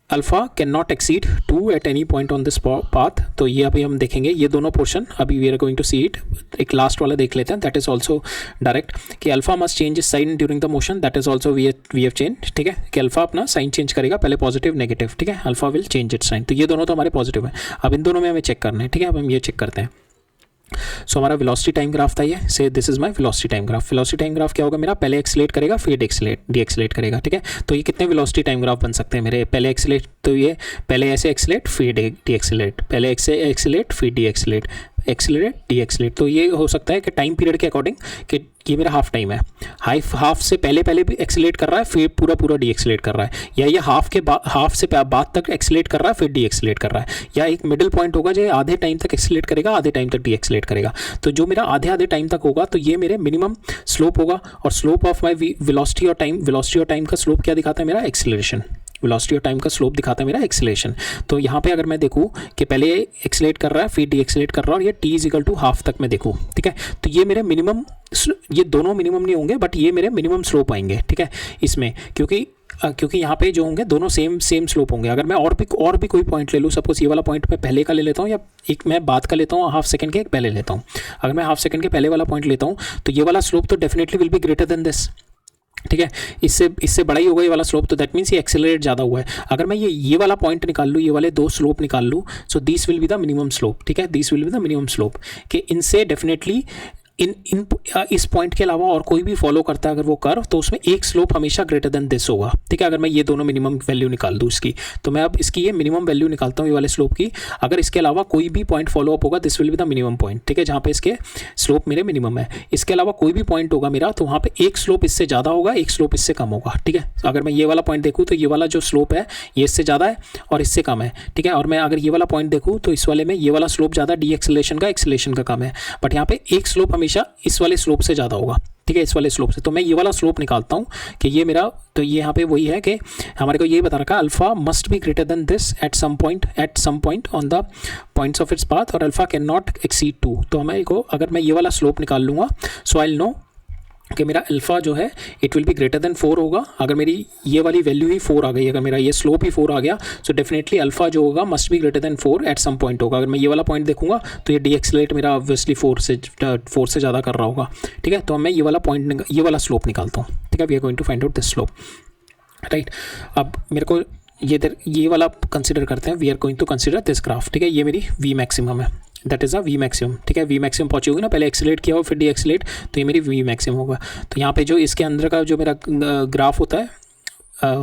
alpha can not exceed 2 at any point on this path. तो ये अभी हम देखेंगे, ये दोनों पोर्शन अभी we are going to see it. एक लास्ट वाला देख लेते हैं, दैट इज ऑल्सो डायरेक्ट, कि alpha must change sign during the motion, that is also we have change, ठीक है, कि अल्फ़ा अपना साइन चेंज करेगा, पहले पॉजिटिव नेगेटिव, ठीक है, alpha will change it sign. तो ये दोनों तो हमारे पॉजिटिव है, अब इन दोनों में हमें चेक करना है, ठीक है। अब हम ये चेक करते हैं। सो हमारा वेलोसिटी टाइम ग्राफ था ये, से this is my velocity time graph. Velocity time graph क्या होगा मेरा, पहले एक्सीलेट करेगा फिर डीएक्सीलेट करेगा, ठीक है। तो ये कितने वेलोसिटी टाइम ग्राफ बन सकते हैं मेरे, पहले एक्सीलेट, तो ये पहले ऐसे एक्सीलेट फिर डीएक्सीलेट, पहले ऐसे एक्सीलेट फिर डीएक्सीलेट, एक्सीलरेट डीएक्सीलरेट। तो ये हो सकता है कि टाइम पीरियड के अकॉर्डिंग कि ये मेरा हाफ टाइम है, हाफ से पहले भी एक्सीलरेट कर रहा है फिर पूरा डीएक्सीलरेट कर रहा है, या ये हाफ से बाद तक एक्सीलरेट कर रहा है फिर डीएक्सीलरेट कर रहा है, या एक मिडिल पॉइंट होगा जो आधे टाइम तक एक्सीलरेट करेगा आधे टाइम तक डीएक्सीलरेट करेगा। तो जो मेरा आधे टाइम तक होगा तो ये मेरे मिनिमम स्लोप होगा, और स्लोप ऑफ माई वेलोसिटी और टाइम का स्लोप क्या दिखाता है मेरा, एक्सीलरेशन। वेलोसिटी और टाइम का स्लोप दिखाता है मेरा एक्सीलरेशन। तो यहाँ पे अगर मैं देखूँ कि पहले एक्सीलरेट कर रहा है फिर डीएक्सीलरेट कर रहा है और ये t is equal to half तक मैं देखूँ, ठीक है, तो ये मेरे मिनिमम, ये दोनों मिनिमम नहीं होंगे बट ये मेरे मिनिमम स्लोप आएंगे, ठीक है, इसमें, क्योंकि यहाँ पे जो होंगे दोनों सेम स्लोप होंगे। अगर मैं और भी कोई पॉइंट ले लूँ, सपोज ये वाला पॉइंट मैं पहले का ले लेता हूँ या एक मैं बाद का लेता हूँ, हाफ सेकंड के एक पहले लेता हूँ। अगर मैं हाफ सेकंड के पहले वाला पॉइंट लेता हूँ तो ये वाला स्लोप तो definitely will be greater than this, ठीक है, इससे बड़ा ही होगा ये वाला स्लोप, तो दैट मीन्स ये एक्सेलरेट ज़्यादा हुआ है। अगर मैं ये वाला पॉइंट निकाल लूँ, ये वाले दो स्लोप निकाल लूँ, सो this will be the minimum slope, ठीक है, this will be the minimum slope, कि इनसे डेफिनेटली इस पॉइंट के अलावा और कोई भी फॉलो करता है अगर वो कर्व, तो उसमें एक स्लोप हमेशा ग्रेटर देन दिस होगा, ठीक है। अगर मैं ये दोनों मिनिमम वैल्यू निकाल दूँ इसकी, तो मैं अब इसकी ये मिनिमम वैल्यू निकालता हूँ ये वाले स्लोप की। अगर इसके अलावा कोई भी पॉइंट फॉलो अप होगा, this will be the minimum point, ठीक है, जहाँ पे इसके स्लोप मेरे मिनिमम है। इसके अलावा कोई भी पॉइंट होगा मेरा, तो वहाँ पे एक स्लोप इससे ज़्यादा होगा, एक स्लोप इससे कम होगा, ठीक है। अगर मैं ये वाला पॉइंट देखूँ तो ये वाला जो स्लोप है ये इससे ज़्यादा है और इससे कम है, ठीक है। और मैं अगर ये वाला पॉइंट देखूँ तो इस वाले में ये वाला स्लोप ज़्यादा डी एक्सेलेरेशन का कम है, बट यहाँ पे एक स्लोप हमेशा इस वाले स्लोप से ज़्यादा होगा, ठीक है, इस वाले स्लोप से। तो मैं ये वाला स्लोप निकालता हूँ कि ये मेरा, तो ये यहाँ पे वही है कि हमारे को ये बता रखा है alpha must be greater than this at some point on the points of its path, और अल्फा कैन नॉट एक्सीड 2। तो हमें को अगर मैं ये वाला स्लोप निकाल लूँगा, सो आई विल नो कि मेरा अल्फ़ा जो है it will B greater than 4 होगा। अगर मेरी ये वाली वैल्यू ही 4 आ गई, अगर मेरा ये स्लोप ही 4 आ गया, सो डेफिनेटली अल्फ़ा जो होगा must be greater than 4 at some point होगा। अगर मैं ये वाला पॉइंट देखूंगा तो ये डी एक्सलेट मेरा ऑब्वियसली 4 से ज़्यादा कर रहा होगा, ठीक है। तो मैं ये वाला स्लोप निकालता हूँ, ठीक है। We are going to find out this slope, right. अब मेरे को ये वाला कंसिडर करते हैं, we are going to consider this graph, ठीक है। ये मेरी वी मैक्सिमम है, that is a v maximum, ठीक है। वी मैक्सिमम पहुँची होगी ना, पहले एक्सीलेट किया हो फिर डी एक्सीलेट, तो ये मेरी वी मैक्सिमम होगा। तो यहाँ पे जो इसके अंदर का जो मेरा ग्राफ होता है,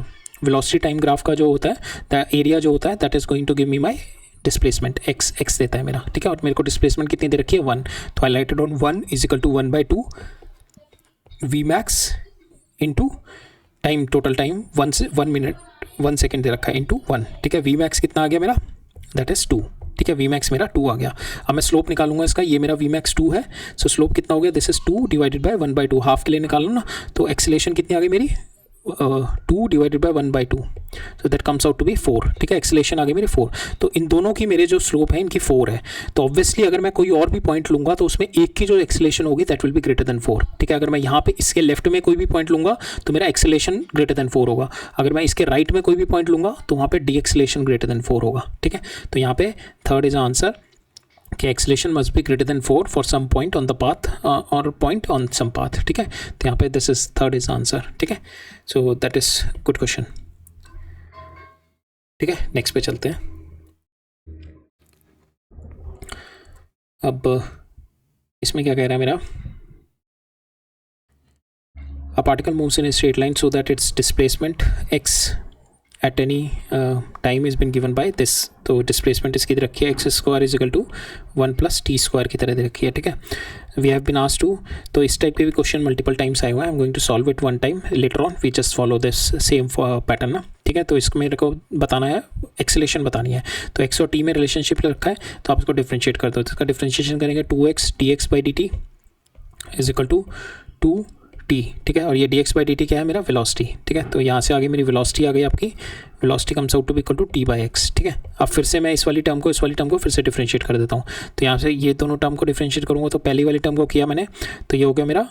वेलोसिटी टाइम ग्राफ का जो होता है, द एरिया जो होता है, that is going to give me my displacement x देता है मेरा, ठीक है। और मेरे को डिस्प्लेसमेंट कितनी दे रखी है, 1, तो I write it down 1 is equal to 1/2 v max into time, total time 1 minute 1 second दे रखा है इंटू 1, ठीक है। वी मैक्स कितना आ गया मेरा, दैट इज़ 2, ठीक है। वी मैक्स मेरा 2 आ गया। अब मैं स्लोप निकालूंगा इसका, ये मेरा वी मैक्स 2 है, सो स्लोप कितना हो गया, this is 2 divided by 1/2, half के लिए निकालूँ ना, तो एक्सीलेशन कितनी आ गई मेरी 2 divided by 1/2, so that comes out to be 4, ठीक है। एक्सेलरेशन आ गई मेरे 4, तो इन दोनों की मेरे जो स्लोप है इनकी 4 है, तो ऑब्वियसली अगर मैं कोई और भी पॉइंट लूँगा तो उसमें एक की जो एक्सेलरेशन होगी that will B greater than 4, ठीक है। अगर मैं यहाँ पे इसके लेफ्ट में कोई भी पॉइंट लूँगा तो मेरा एक्सेलरेशन ग्रेटर देन 4 होगा, अगर मैं इसके राइट में कोई भी पॉइंट लूँगा तो वहाँ पे डी एक्सेलरेशन ग्रेटर देन 4 होगा, ठीक है। तो यहाँ पे थर्ड इज आंसर कि acceleration must be greater than 4 for some point on the path और पॉइंट ऑन सम पाथ, ठीक है। तो यहाँ पे this is third is answer, ठीक है। So that is good question, ठीक है। नेक्स्ट पे चलते हैं। अब इसमें क्या कह रहा है मेरा, a particle moves in a straight line so that its displacement x at any time has been given by this, तो डिस्प्लेसमेंट इसकी दे रखी है x square is equal to 1 + t square की तरह दे रखी है, ठीक है। We have been asked to, तो इस टाइप के भी क्वेश्चन मल्टीपल टाइम्स आए हुए हैं, I am going to solve it one time later on, we just follow this same pattern ना, ठीक है। तो इसको मेरे को बताना है, एक्सेलेरेशन बतानी है, तो x और t में रिलेशनशिप रखा है, तो आप इसको डिफ्रेंशिएट कर दो, तो इसका डिफ्रेंशिएशन करेंगे 2x dx/dt is equal to 2t, ठीक है। और ये dx/dt क्या है मेरा, वेलोसिटी, ठीक है। तो यहाँ से आगे मेरी वेलोसिटी आ गई, आपकी velocity comes out to be equal to t/x, ठीक है। अब फिर से मैं इस वाली टर्म को फिर से डिफ्रेंशिएट कर देता हूँ, तो यहाँ से ये दोनों टर्म को डिफ्रेंशिएट करूँगा, तो पहली वाली टर्म को किया मैंने, तो ये हो गया मेरा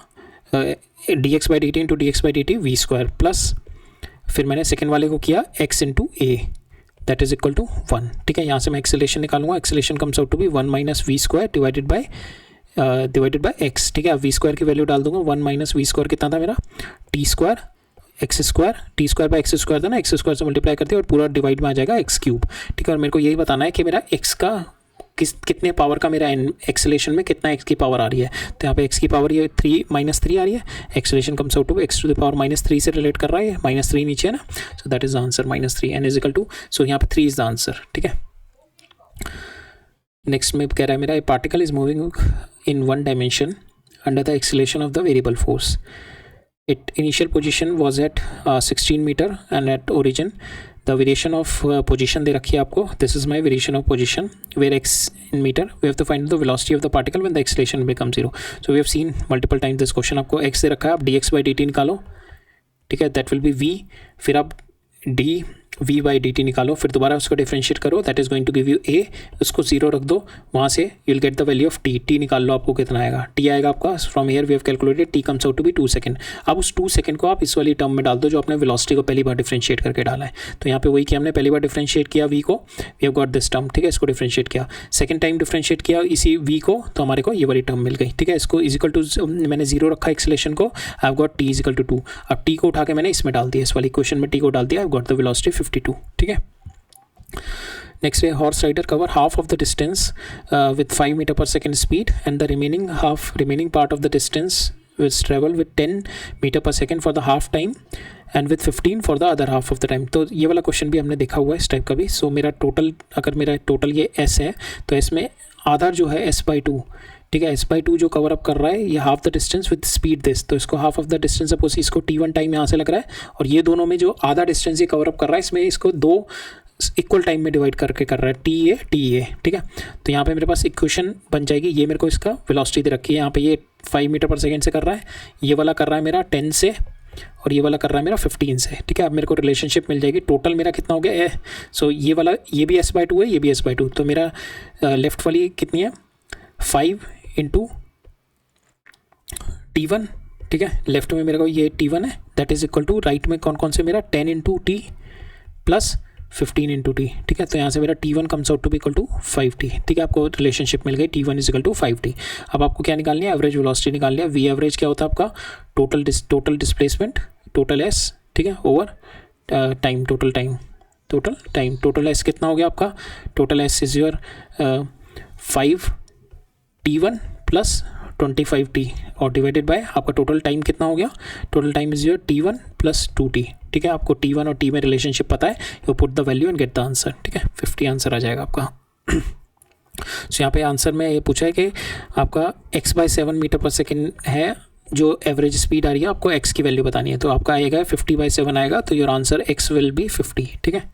dx/dt into dx/dt v² plus फिर मैंने सेकेंड वाले को किया x into a that is equal to 1, ठीक है। यहाँ से मैं एक्सेलरेशन निकालूंगा, acceleration comes out to be 1 - v² divided by x, ठीक है। अब v² की वैल्यू डाल दूंगा, 1 - v² कितना था मेरा, t² x², t²/x² था ना, x² से मल्टीप्लाई करते हैं और पूरा डिवाइड में आ जाएगा x³, ठीक है। और मेरे को यही बताना है कि मेरा x का कितने पावर का मेरा एक्सेलरेशन में कितना x की पावर आ रही है, तो यहाँ पे x की पावर ये 3 - 3 आ रही है, acceleration comes out to x to the power -3 से रिलेट कर रहा है, -3 नीचे है ना, so that is answer -3 n is equal to, so यहाँ पे 3 इज द आंसर, ठीक है। नेक्स्ट में कह रहा है मेरा, ए particle is moving in one dimension under the acceleration of the variable force. Its initial position was at 16 meter and at origin the variation of position दे रखी है आपको, this is my variation of position where x in meter, we have to find the velocity of the particle when the acceleration becomes 0. So we have seen multiple times this question, आपको x दे रखा है, आप dx/dt निकालो, ठीक है, that will be v, फिर आप v/dt निकालो, फिर दोबारा उसको डिफरेंशिएट करो, that is going to give you a, उसको 0 रख दो, वहाँ से you will get the value of t निकाल लो, आपको कितना आएगा, t आएगा आपका, from here we have calculated t comes out to be 2 second. अब उस 2 सेकंड को आप इस वाली टर्म में डाल दो जो आपने वेलोसिटी को पहली बार डिफरेंशिएट करके डाला है, तो यहाँ पे वही किया हमने, पहली बार डिफरेंशिएट किया v को, we have got this term, ठीक है। इसको डिफरेंशिएट किया, सेकंड टाइम डिफरेंशिएट किया इसी v को, तो हमारे को ये वाली टर्म मिल गई, ठीक है। इसको इज इक्वल टू मैंने 0 रखा एक्सेलरेशन को, I have got t is equal to 2, अब t को उठा के मैंने इसमें डाल दिया, इस वाली इक्वेशन में t को डाल दिया, आई हैव गॉट द वेलोसिटी 52, ठीक है। Next है, horse rider cover half of the distance with 5 meter per second speed and the remaining part of the distance will travel with 10 meter per second for the half time and with 15 for the other half of the time. तो ये वाला question भी हमने देखा हुआ है इस type का भी। सो मेरा टोटल, अगर मेरा टोटल ये s है तो इसमें आधा जो है s/2, ठीक है, s/2 जो कवर अप कर रहा है ये half the distance with speed this, तो इसको half of the distance suppose इसको t1 टाइम यहाँ से लग रहा है, और ये दोनों में जो आधा डिस्टेंस ये कवर अप कर रहा है इसमें इसको 2 इक्वल टाइम में डिवाइड करके कर रहा है, TA, ठीक है। तो यहाँ पे मेरे पास इक्वेशन बन जाएगी, ये मेरे को इसका वेलोसिटी दे रखी है, यहाँ पे ये 5 मीटर पर सेकेंड से कर रहा है, ये वाला कर रहा है मेरा 10 से, और ये वाला कर रहा है मेरा 15 से, ठीक है। अब मेरे को रिलेशनशिप मिल जाएगी, टोटल मेरा कितना हो गया है, सो ये वाला ये भी s/2 है, ये भी s/2, तो मेरा लेफ्ट वाली कितनी है 5 इंटू t1, ठीक है। लेफ्ट में मेरे को ये t1 है, that is equal to right में कौन कौन से मेरा 10 into t plus 15 into t, ठीक है। तो यहाँ से मेरा t1 comes out to be equal to 5t, ठीक है। आपको रिलेशनशिप मिल गई, t1 is equal to 5t। अब आपको क्या निकालनी है, एवरेज वेलोसिटी निकालनी है। v एवरेज क्या होता है आपका, टोटल डिस्प्लेसमेंट, टोटल s, ठीक है, ओवर टाइम, टोटल s कितना हो गया आपका, total s is your 5t1 plus 25t और डिवाइडेड बाय आपका टोटल टाइम कितना हो गया, total time is your t1 plus 2t, ठीक है। आपको t1 और t में रिलेशनशिप पता है, you put the value and gate the answer, ठीक है। 50 आंसर आ जाएगा आपका। सो यहाँ पे आंसर में ये पूछा है कि आपका x/7 मीटर पर सेकेंड है जो एवरेज स्पीड आ रही है, आपको x की वैल्यू बतानी है, तो आपका आएगा 50/7 आएगा, तो your answer x will be 50, ठीक है।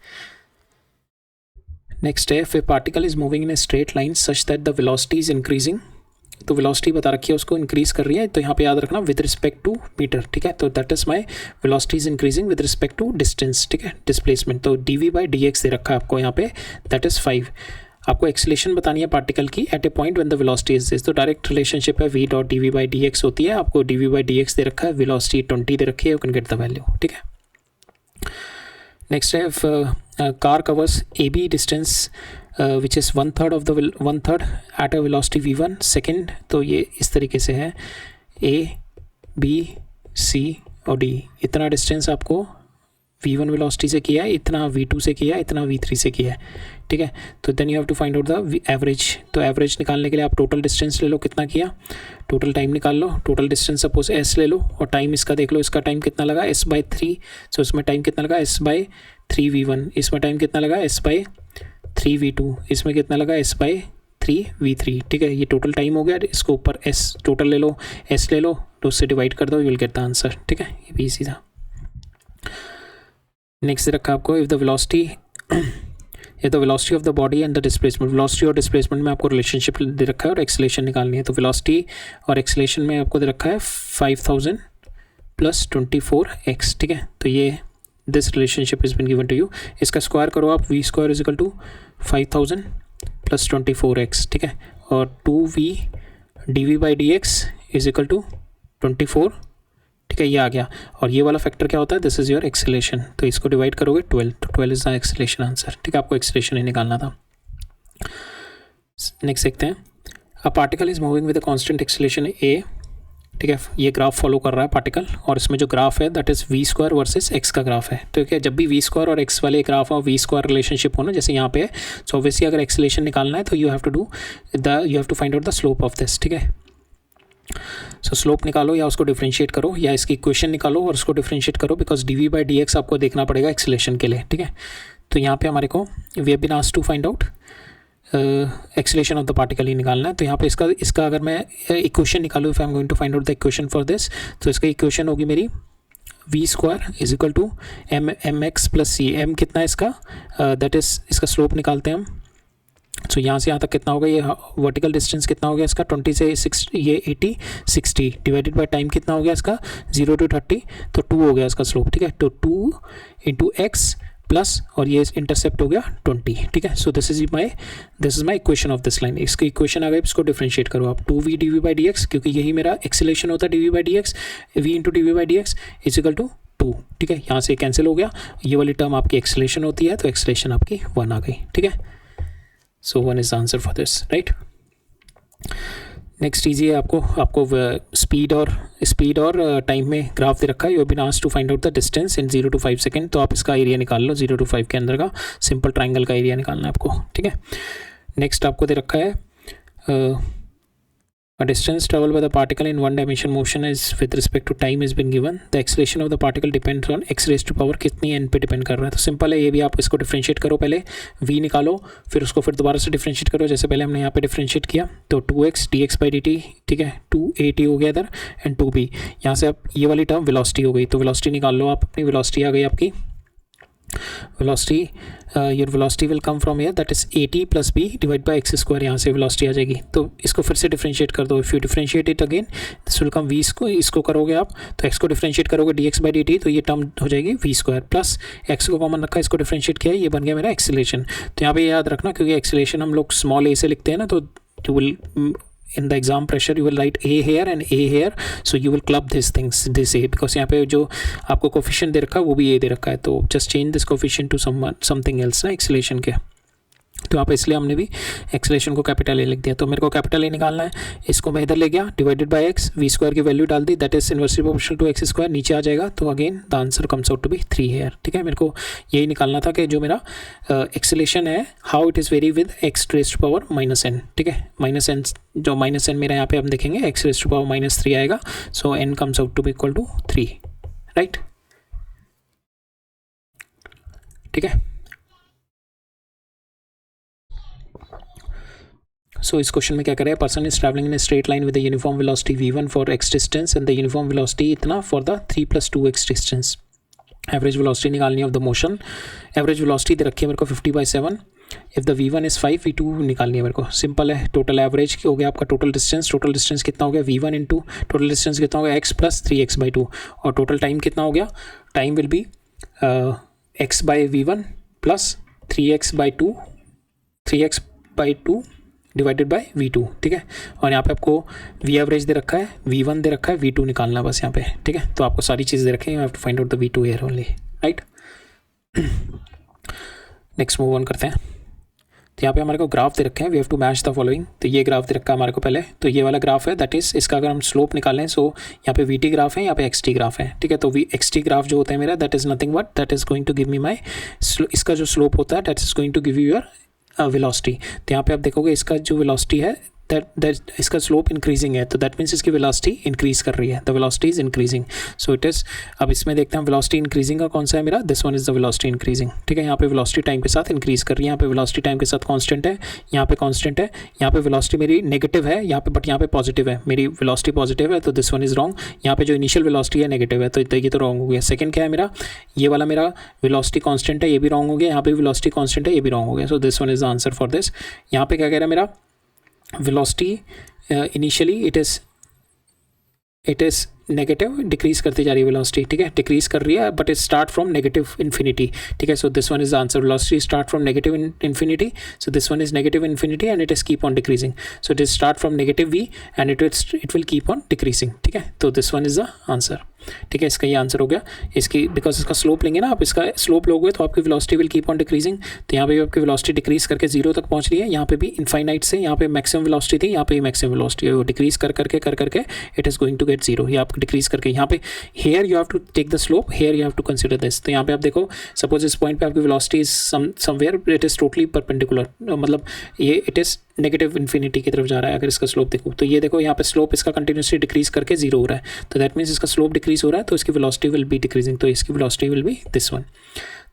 नेक्स्ट है, if a particle is moving in a straight line such that the velocity is increasing तो वेलोसिटी बता रखी है उसको इंक्रीज़ कर रही है, तो यहाँ पे याद रखना विद रिस्पेक्ट टू मीटर, ठीक है। तो that is my velocity is increasing with respect to distance, ठीक है, डिस्प्लेसमेंट। तो dv/dx दे रखा है आपको यहाँ पे, दैट इज़ 5। आपको एक्सेलेरेशन बतानी है पार्टिकल की at a point when the velocity is this, तो डायरेक्ट रिलेशनशिप है v डॉट dv/dx होती है। आपको dv/dx दे रखा है, वेलोसिटी 20 दे रखी है, you can get the value, ठीक है। नेक्स्ट है car covers AB distance which is 1/3 of the 1/3 at a velocity v1 second. तो ये इस तरीके से है A B C और D, इतना डिस्टेंस आपको v1 वेलोसिटी से किया है, इतना v2 से किया है, इतना v3 से किया है, ठीक है। तो then you have to find out the average. तो एवरेज निकालने के लिए आप टोटल डिस्टेंस ले लो, कितना किया, टोटल टाइम निकाल लो। टोटल डिस्टेंस सपोज s ले लो और टाइम इसका देख लो, इसका टाइम कितना लगा s/3। सो इसमें टाइम कितना लगा s/3 v1, इसमें टाइम कितना लगा s/3 v2, इसमें कितना लगा s/3 v3, ठीक है। ये टोटल टाइम हो गया, इसको ऊपर s टोटल ले लो, s ले लो तो उससे डिवाइड कर दो, you will get the answer, ठीक है। ये भी इजी था। नेक्स्ट रखा आपको if the velocity of the body and the displacement, velocity और डिस्प्लेसमेंट में आपको रिलेशनशिप दे रखा है और एक्सेलेरेशन निकालनी है। तो वेलोसिटी और एक्सेलेरेशन में आपको दे रखा है 5000 + 24x, ठीक है। तो ये this relationship is been given to you. इसका स्क्वायर करो आप, v² = 5000 + 24x, ठीक है। और 2v dv/dx = 24, ठीक है, ये आ गया। और ये वाला फैक्टर क्या होता है, दिस इज़ योर एक्सेलेरेशन। तो इसको डिवाइड करोगे 12, तो 12 इज़ द एक्सेलेरेशन आंसर, ठीक है। आपको एक्सेलेरेशन ही निकालना था। नेक्स्ट देखते हैं, a particle is moving with a constant acceleration a, ठीक है। ये ग्राफ फॉलो कर रहा है पार्टिकल, और इसमें जो ग्राफ है that is v² versus x का ग्राफ है। तो क्या जब भी v² और x वाले ग्राफ और v² रिलेशनशिप हो ना, जैसे यहाँ पे है, सो ऑब्वियसली अगर एक्सेलेरेशन निकालना है तो you have to find out the slope of this, ठीक है। सो स्लोप निकालो या उसको डिफरेंशिएट करो, या इसकी इक्वेशन निकालो और उसको डिफरेंशिएट करो, बिकॉज dv/dx आपको देखना पड़ेगा एक्सेलेरेशन के लिए, ठीक है। तो यहाँ पे हमारे को we have been asked to find out acceleration of the particle ही निकालना है। तो यहाँ पे इसका अगर मैं इक्वेशन निकालूँ, if I am going to find out the equation for this, तो इसका इक्वेशन होगी मेरी v² = mx + c। m कितना है इसका, दैट इज़ इसका स्लोप निकालते हैं हम। सो यहाँ से यहाँ तक कितना होगा, ये वर्टिकल डिस्टेंस कितना हो गया इसका 20 से 6, ये 80 60 डिवाइडेड बाय टाइम कितना हो गया इसका 0 to 30, तो 2 हो गया इसका स्लोप, ठीक है। तो 2 × x प्लस और ये इंटरसेप्ट हो गया 20, ठीक है। So this is my equation of this line. इसकी इक्वेशन आ गई, इसको डिफरेंशिएट करो आप, 2v dv/dx, क्योंकि यही मेरा एक्सेलेरेशन होता है dv/dx, v × dv/dx = 2, ठीक है। यहाँ से कैंसिल हो गया, ये वाली टर्म आपकी एक्सेलेरेशन होती है, तो एक्सेलेरेशन आपकी 1 आ गई, ठीक है। सो 1 is the answer for this, right. Next easy है, आपको स्पीड और टाइम में ग्राफ दे रखा है। You have been asked to find out the distance in 0 to 5 second. तो आप इसका एरिया निकाल लो, 0 to 5 के अंदर का सिंपल ट्राइंगल का एरिया निकालना है आपको, ठीक है। नेक्स्ट आपको दे रखा है a distance traveled by the particle in one dimension motion is with respect to time has been given. The acceleration of the particle depends on x raised to power कितनी n पे depend कर रहा है। तो simple है, ये भी आप इसको डिफरेंशिएट करो, पहले v निकालो, फिर उसको फिर दोबारा से डिफरेंशिएट करो, जैसे पहले हमने यहाँ पे डिफरेंशिएट किया। तो 2x dx/dt, ठीक है, 2at हो गया इधर एंड 2b। यहाँ से आप ये वाली टर्म वेलोसिटी हो गई, तो वेलोसिटी निकाल लो आप, अपनी वेलोसिटी आ गई आपकी। Velocity your velocity will come from here, that is at + b divide by x²। यहाँ से वेलोसिटी आ जाएगी, तो इसको फिर से डिफरेंशिएट कर दो। If you differentiate it again this will come v², इसको करोगे आप, तो x को डिफरेंशिएट करोगे dx/dt, तो ये टर्म हो जाएगी v² प्लस x को कॉमन रखा, इसको डिफरेंशिएट किया, ये बन गया मेरा एक्सेलेरेशन। तो यहाँ पे याद रखना, क्योंकि एक्सेलेरेशन हम लोग स्मॉल a से लिखते हैं ना, तो you will in the exam pressure you will write a here and a here, so you will club these things, this a, because यहाँ पे जो आपको कोफिशिएंट दे रखा है वो भी a दे रखा है, तो just change this coefficient to something else ना एक्सेलेरेशन के। तो आप इसलिए हमने भी एक्सेलेरेशन को कैपिटल ए लिख दिया। तो मेरे को कैपिटल ए निकालना है, इसको मैं इधर ले गया, डिवाइडेड बाय एक्स, v² की वैल्यू डाल दी, that is inversely proportional to x², नीचे आ जाएगा। तो again the answer comes out to be 3 here, ठीक है। मेरे को यही निकालना था कि जो मेरा एक्सेलेरेशन है how it is very with x⁻⁻n, ठीक है। -n, जो -n मेरा यहाँ पे हम देखेंगे x⁻³ आएगा, so n comes out to be equal to 3, right, ठीक है। सो इस क्वेश्चन में क्या करें, person is travelling in straight line with the uniform velocity v1 for x distance and the uniform velocity इतना for the 3 + 2x distance. Average velocity निकालनी है of the motion. Average velocity दे रखी है मेरे को 50/7 if the V1 is 5, V2 निकालनी है मेरे को, सिंपल है। टोटल एवरेज हो गया आपका टोटल डिस्टेंस कितना हो गया V1 इंटू टोटल डिस्टेंस कितना हो गया x प्लस 3x/2, और टोटल टाइम कितना हो गया, time will be x/V1 plus 3x/2 divided by V2, ठीक है। और यहाँ पे आपको V एवरेज दे रखा है, V1 दे रखा है, V2 निकालना बस यहाँ पे, ठीक है। तो आपको सारी चीज़ दे रखी है, you have to find out the V2 here only, right. Next move on करते हैं। तो यहाँ पे हमारे को ग्राफ दे रखे हैं, we have to match the following. तो ये ग्राफ दे रखा है हमारे को पहले, तो ये वाला ग्राफ है, दैट इज़ इसका अगर हम स्लोप निकालें, सो यहाँ पे VT ग्राफ है, यहाँ पे XT ग्राफ है, ठीक है। तो XT ग्राफ जो होता है मेरा, that is nothing but that is going to give me my, इसका जो स्लोप होता है that is going to give you your velocity. तो यहाँ पे आप देखोगे इसका जो वेलोसिटी है दैट इसका स्लोप इंक्रीजिंग है, तो दैट मीन्स इसकी वेलोसिटी इंक्रीज कर रही है, the velocity is increasing, so it is. अब इसमें देखते हैं वेलोसिटी इंक्रीजिंग का कौन सा है मेरा, this one is the velocity increasing, ठीक है। यहाँ पे वेलोसिटी टाइम के साथ इंक्रीज कर रही है, यहाँ पे वेलोसिटी टाइम के साथ कांस्टेंट है, यहाँ पे कांस्टेंट है, यहाँ पे वेलोसिटी मेरी नेगेटिव है यहाँ पे, बट यहाँ पे पॉजिटिव है, मेरी वेलोसिटी पॉजिटिव है, तो दिस वन इज रॉन्ग। यहाँ पे जो इनिशियल वेलोसिटी है नेगेटिव है, तो ये तो रॉन्ग हो गया। सेकंड क्या है मेरा, ये वाला मेरा वेलोसिटी कांस्टेंट है, ये भी रॉन्ग हो गया। यहाँ पे वेलोसिटी कांस्टेंट है, ये भी रॉन्ग हो गया, सो this one is the answer for this. यहाँ पे क्या कह रहा है मेरा, velocity initially it is negative, decrease करती जा रही है वेलोसिटी, ठीक है, डिक्रीज कर रही है, but it start from negative infinity, ठीक है। So this one is the answer, velocity start from negative infinity, so this one is negative infinity and it is keep on decreasing, so it is start from negative V and it will keep on decreasing, ठीक है। तो this one is the answer, ठीक है। इसका ये answer हो गया, इसकी बिकॉज इसका स्लोप लेंगे ना आप, इसका स्लोप लोगे तो आपकी velocity will keep on decreasing, तो यहाँ पे भी आपकी वेलोसिटी डिक्रीज करके 0 तक पहुँच रही है, यहाँ पे भी इनफाइनाइट से यहाँ पे मैक्सिमम वेलोसिटी थी, यहाँ पे मैक्सिमम वेलोसिटी है, वो डिक्रीज कर करके it is going to get 0, ये आपको डिक्रीज करके यहाँ पे here you have to take the slope, here you have to consider this. तो यहाँ पे आप देखो, सपोज इस पॉइंट पे आपकी velocity is somewhere it is totally perpendicular, मतलब ये इट इज़ नेगेटिव इन्फिनिटी की तरफ जा रहा है। अगर इसका स्लोप देखो तो ये देखो यहाँ पे स्लोप इसका कंटिन्यूसली डिक्रीज करके 0 हो रहा है, तो दैट मीन्स इसका स्लोप डिक्रीज हो रहा है, तो इसकी वेलोसिटी विल बी डिक्रीजिंग, तो इसकी velocity will be this one.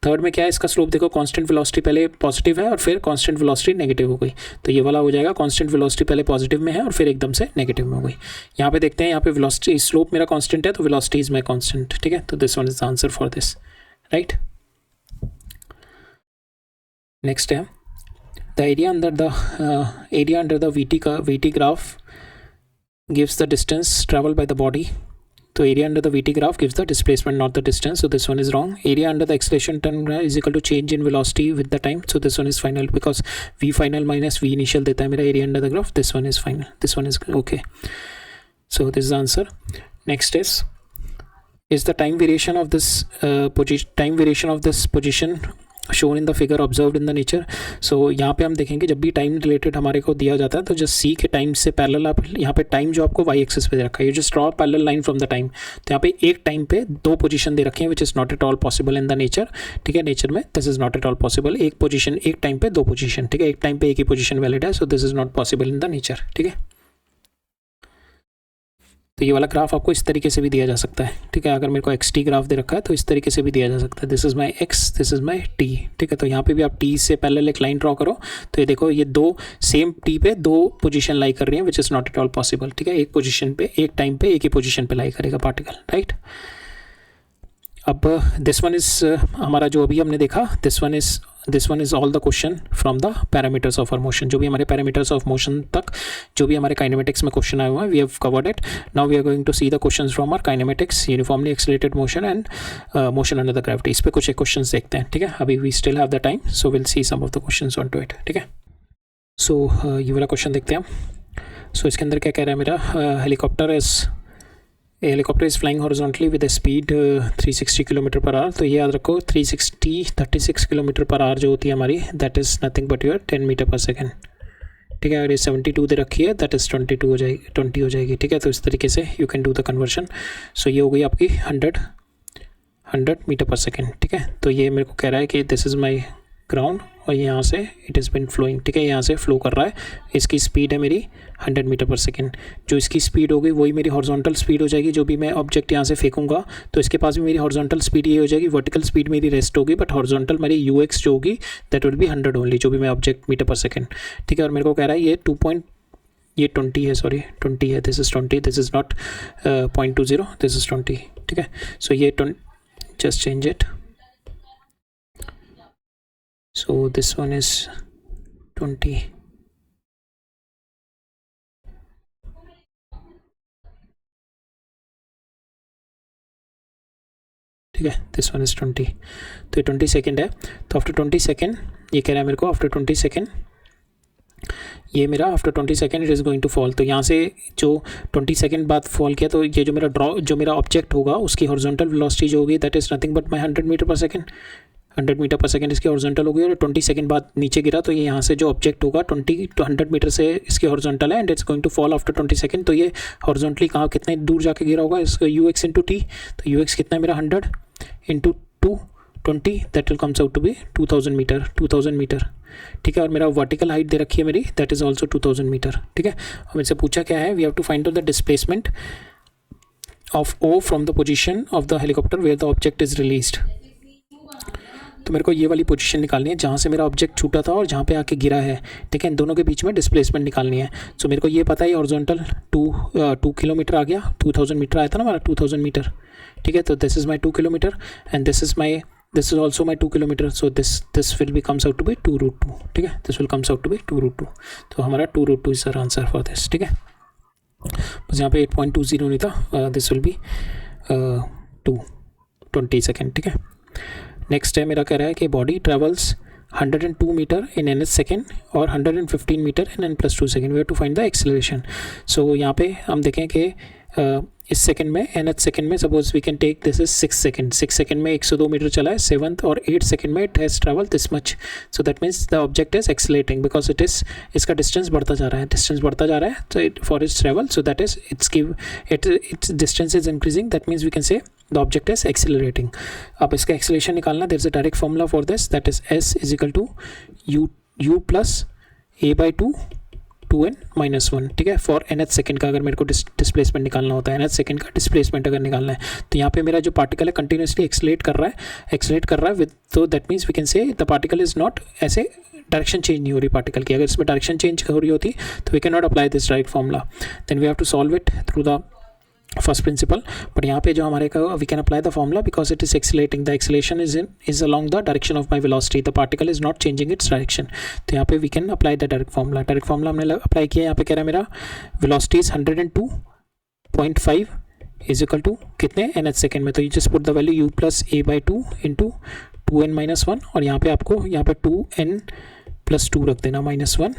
Third में क्या है, इसका स्लोप देखो, कांस्टेंट वेलोसिटी पहले पॉजिटिव है और फिर कांस्टेंट वेलोसिटी नेगेटिव हो गई, तो ये वाला हो जाएगा, कांस्टेंट वेलोसिटी पहले पॉजिटिव में है और फिर एकदम से नेगेटिव में हो गई। यहाँ पे देखते हैं, यहाँ पे वेलोसिटी स्लोप मेरा कांस्टेंट है, तो वेलोसिटी इज माय कांस्टेंट, ठीक है। तो this one is the answer for this, right. Next है the area under the VT graph gives the distance traveled by the body. So area under the VT graph gives the displacement, not the distance, so this one is wrong. Area under the acceleration term is equal to change in velocity with the time, so this one is final because V final minus V initial देता है मेरा area under the graph, this one is final, this one is okay, so this is the answer. Next is the time variation of this position shown in the figure observed in the nature. So यहाँ पे हम देखेंगे जब भी time related हमारे को दिया जाता है, तो जस्ट सी के टाइम से पैरेलल आप यहाँ पे टाइम जो आपको वाई एक्सिस पे दे रखा है, ये just draw parallel line from the time, तो यहाँ पे एक टाइम पे 2 पोजीशन दे रखे हैं, which is not at all possible in the nature, ठीक है। नेचर में this is not at all possible, एक पोजीशन एक टाइम पे 2 पोजीशन, ठीक है, एक टाइम पे एक ही पोजीशन वैलिड है, so this is not possible in the nature, ठीक है। तो ये वाला ग्राफ आपको इस तरीके से भी दिया जा सकता है, ठीक है। अगर मेरे को XT ग्राफ दे रखा है तो इस तरीके से भी दिया जा सकता है, this is my X, this is my T, ठीक है। तो यहाँ पे भी आप T से पैरेलल एक लाइन ड्रॉ करो, तो ये देखो ये 2 सेम T पे 2 पोजीशन लाई कर रही हैं, which is not at all possible, ठीक है। एक पोजीशन पे एक टाइम पे एक ही पोजीशन पे लाई करेगा पार्टिकल, राइट। अब दिस वन इज़ हमारा जो अभी हमने देखा, this one is all the question from the parameters of our motion, जो भी हमारे पैरामीटर्स ऑफ मोशन तक जो भी हमारे काइनेमेटिक्स में क्वेश्चन आए हुए हैं, we have covered it. Now we are going to see the questions from our kinematics, uniformly accelerated motion and motion under the gravity. इस पे कुछ एक क्वेश्चंस देखते हैं, ठीक है। अभी we still have the time, so will see some of the questions on to it, ठीक है। सो ये वाला क्वेश्चन देखते हैं। सो इसके अंदर क्या कह रहा है मेरा, helicopter is flying horizontally with speed 360 kilometre per hour. तो ये याद रखो 36 किलोमीटर पर आवर जो होती है हमारी, that is nothing but your 10 metre per second, ठीक है। अगर ये 72 दे रखी है, दैट इज़ 20 हो जाएगी, ठीक है। तो इस तरीके से you can do the conversion. So ये हो गई आपकी 100 मीटर पर सेकेंड, ठीक है। तो ये मेरे को कह रहा है कि दिस इज़ माई ग्राउंड और यहाँ से इट इज़ बिन फ्लोइंग, ठीक है, यहाँ से फ्लो कर रहा है, इसकी स्पीड है मेरी 100 मीटर पर सेकेंड। जो इसकी स्पीड होगी वही मेरी हॉरिजॉन्टल स्पीड हो जाएगी, जो भी मैं ऑब्जेक्ट यहाँ से फेंकूंगा तो इसके पास भी मेरी हॉरिजॉन्टल स्पीड ये हो जाएगी, वर्टिकल स्पीड मेरी रेस्ट होगी, बट हॉरिजॉन्टल मेरी UX जो होगी दैट विल बी 100 ओनली, जो भी मैं ऑब्जेक्ट मीटर पर सेकेंड, ठीक है। और मेरे को कह रहा है ये 20 है, सॉरी 20 है, this is 20, this is not 0.20, this is 20, ठीक है। सो ये just change it, so this one is 20, ठीक है, दिस वन इज 20, तो ये 20 सेकेंड है। तो आफ्टर 20 सेकेंड ये कह रहा है मेरे को आफ्टर 20 सेकेंड, ये मेरा after 20 second it is going to fall. तो यहाँ से जो 20 सेकेंड बाद फॉल किया, तो ये जो मेरा ऑब्जेक्ट होगा उसकी हॉरिजॉन्टल वेलोसिटी जो होगी that is nothing but my 100 metre per second. 100 metre per second इसकी हॉरिजॉन्टल होगी, और 20 सेकेंड बाद नीचे गिरा, तो ये यहाँ से जो ऑब्जेक्ट होगा 20 to 100 मीटर से इसकी हॉरिजॉन्टल है, and it's going to fall after 20 second. तो ये हॉरिजॉन्टली कहाँ कितने दूर जाके गिरा होगा, इसका यू एक्स इंटू टी। तो यू एक्स कितना है मेरा 100 into 220, that will comes out to be 2000 metre, 2000 metre, ठीक है। और मेरा वर्टिकल हाइट दे रखी है मेरी, दैट इज़ ऑल्सो 2000 मीटर, ठीक है। और मेरे से पूछा क्या है, we have to find out the displacement of O from the position of the helicopter where the object is released. तो मेरे को ये वाली पोजीशन निकालनी है जहाँ से मेरा ऑब्जेक्ट छूटा था और जहाँ पे आके गिरा है, ठीक है। इन दोनों के बीच में डिस्प्लेसमेंट निकालनी है। सो मेरे को ये पता है हॉरिजॉन्टल 2 किलोमीटर आ गया, 2000 मीटर आया था ना हमारा, 2000 मीटर, ठीक है। तो this is my 2 kilometre and this is also my 2 kilometre. So this will be comes out to be 2√2, ठीक है। This will comes out to be 2√2। तो हमारा 2√2 is our answer for this, ठीक है। बस यहाँ पे 8.20 नहीं था, दिस विल बी 20 सेकेंड, ठीक है। नेक्स्ट है मेरा कह रहा है कि body travels 102 metre in nth second और 115 metre in n+2 second, we have to find the acceleration. So यहाँ पे हम देखें कि इस सेकंड में nth सेकंड में suppose we can take this is 6 second, 6 second में 102 मीटर चला है, 7th और 8 सेकंड में it has travel this much. So that means the object is accelerating because इसका डिस्टेंस बढ़ता जा रहा है, तो for its travel, so that is its distance is increasing, that means we can say the object is accelerating. अब इसका acceleration निकालना, there is a direct formula for this, that is s is equal to u plus a/2 2n-1, ठीक है। For nth second का अगर मेरे को displacement निकालना होता है, nth सेकंड का डिस्प्लेसमेंट अगर निकालना है, तो यहाँ पे मेरा जो पार्टिकल है कंटिन्यूसली एक्सलेट कर रहा है विद, तो that means we can say the particle is not, ऐसे डायरेक्शन चेंज नहीं हो रही पार्टिकल की। अगर इसमें डायरेक्शन चेंज हो रही होती तो we can not apply this direct formula, then we have to solve it through the first principle. But यहाँ पे जो हमारे का we can apply the formula because it is accelerating, the acceleration is along the direction of my velocity, the particle is not changing its direction. तो यहाँ पे we can apply the direct formula हमने apply किया। यहाँ पे कह रहा है मेरा velocity is 102.5 is equal to कितने nth सेकेंड में, तो you just put the value u plus a/2 into 2n-1, और यहाँ पे आपको यहाँ पे 2n+2 रख देना, -1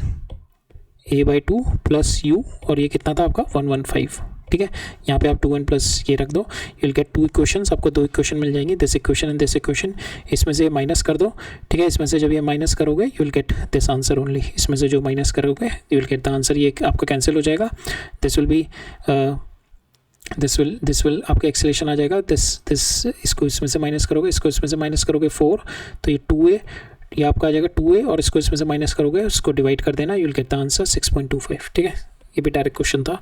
a/2 प्लस u, और ये कितना था आपका 115, ठीक है। यहाँ पे आप 2n प्लस ये रख दो, यू विल गेट 2 इक्वेशंस, आपको 2 इक्वेशन मिल जाएंगी, this equation and this equation. इसमें से माइनस कर दो, ठीक है। इसमें से जब ये माइनस करोगे you will get this answer only, इसमें से जो माइनस करोगे you will get the answer, ये आपका कैंसिल हो जाएगा। This will be this will आपका एक्सेलेरेशन आ जाएगा, दिस इसको इसमें से माइनस करोगे, इसको इसमें से माइनस करोगे 4, तो ये 2a, ये आपका आ जाएगा 2a, और इसको इसमें से माइनस करोगे, उसको डिवाइड कर देना, you will get the answer 6.25, ठीक है। ये भी डायरेक्ट क्वेश्चन था।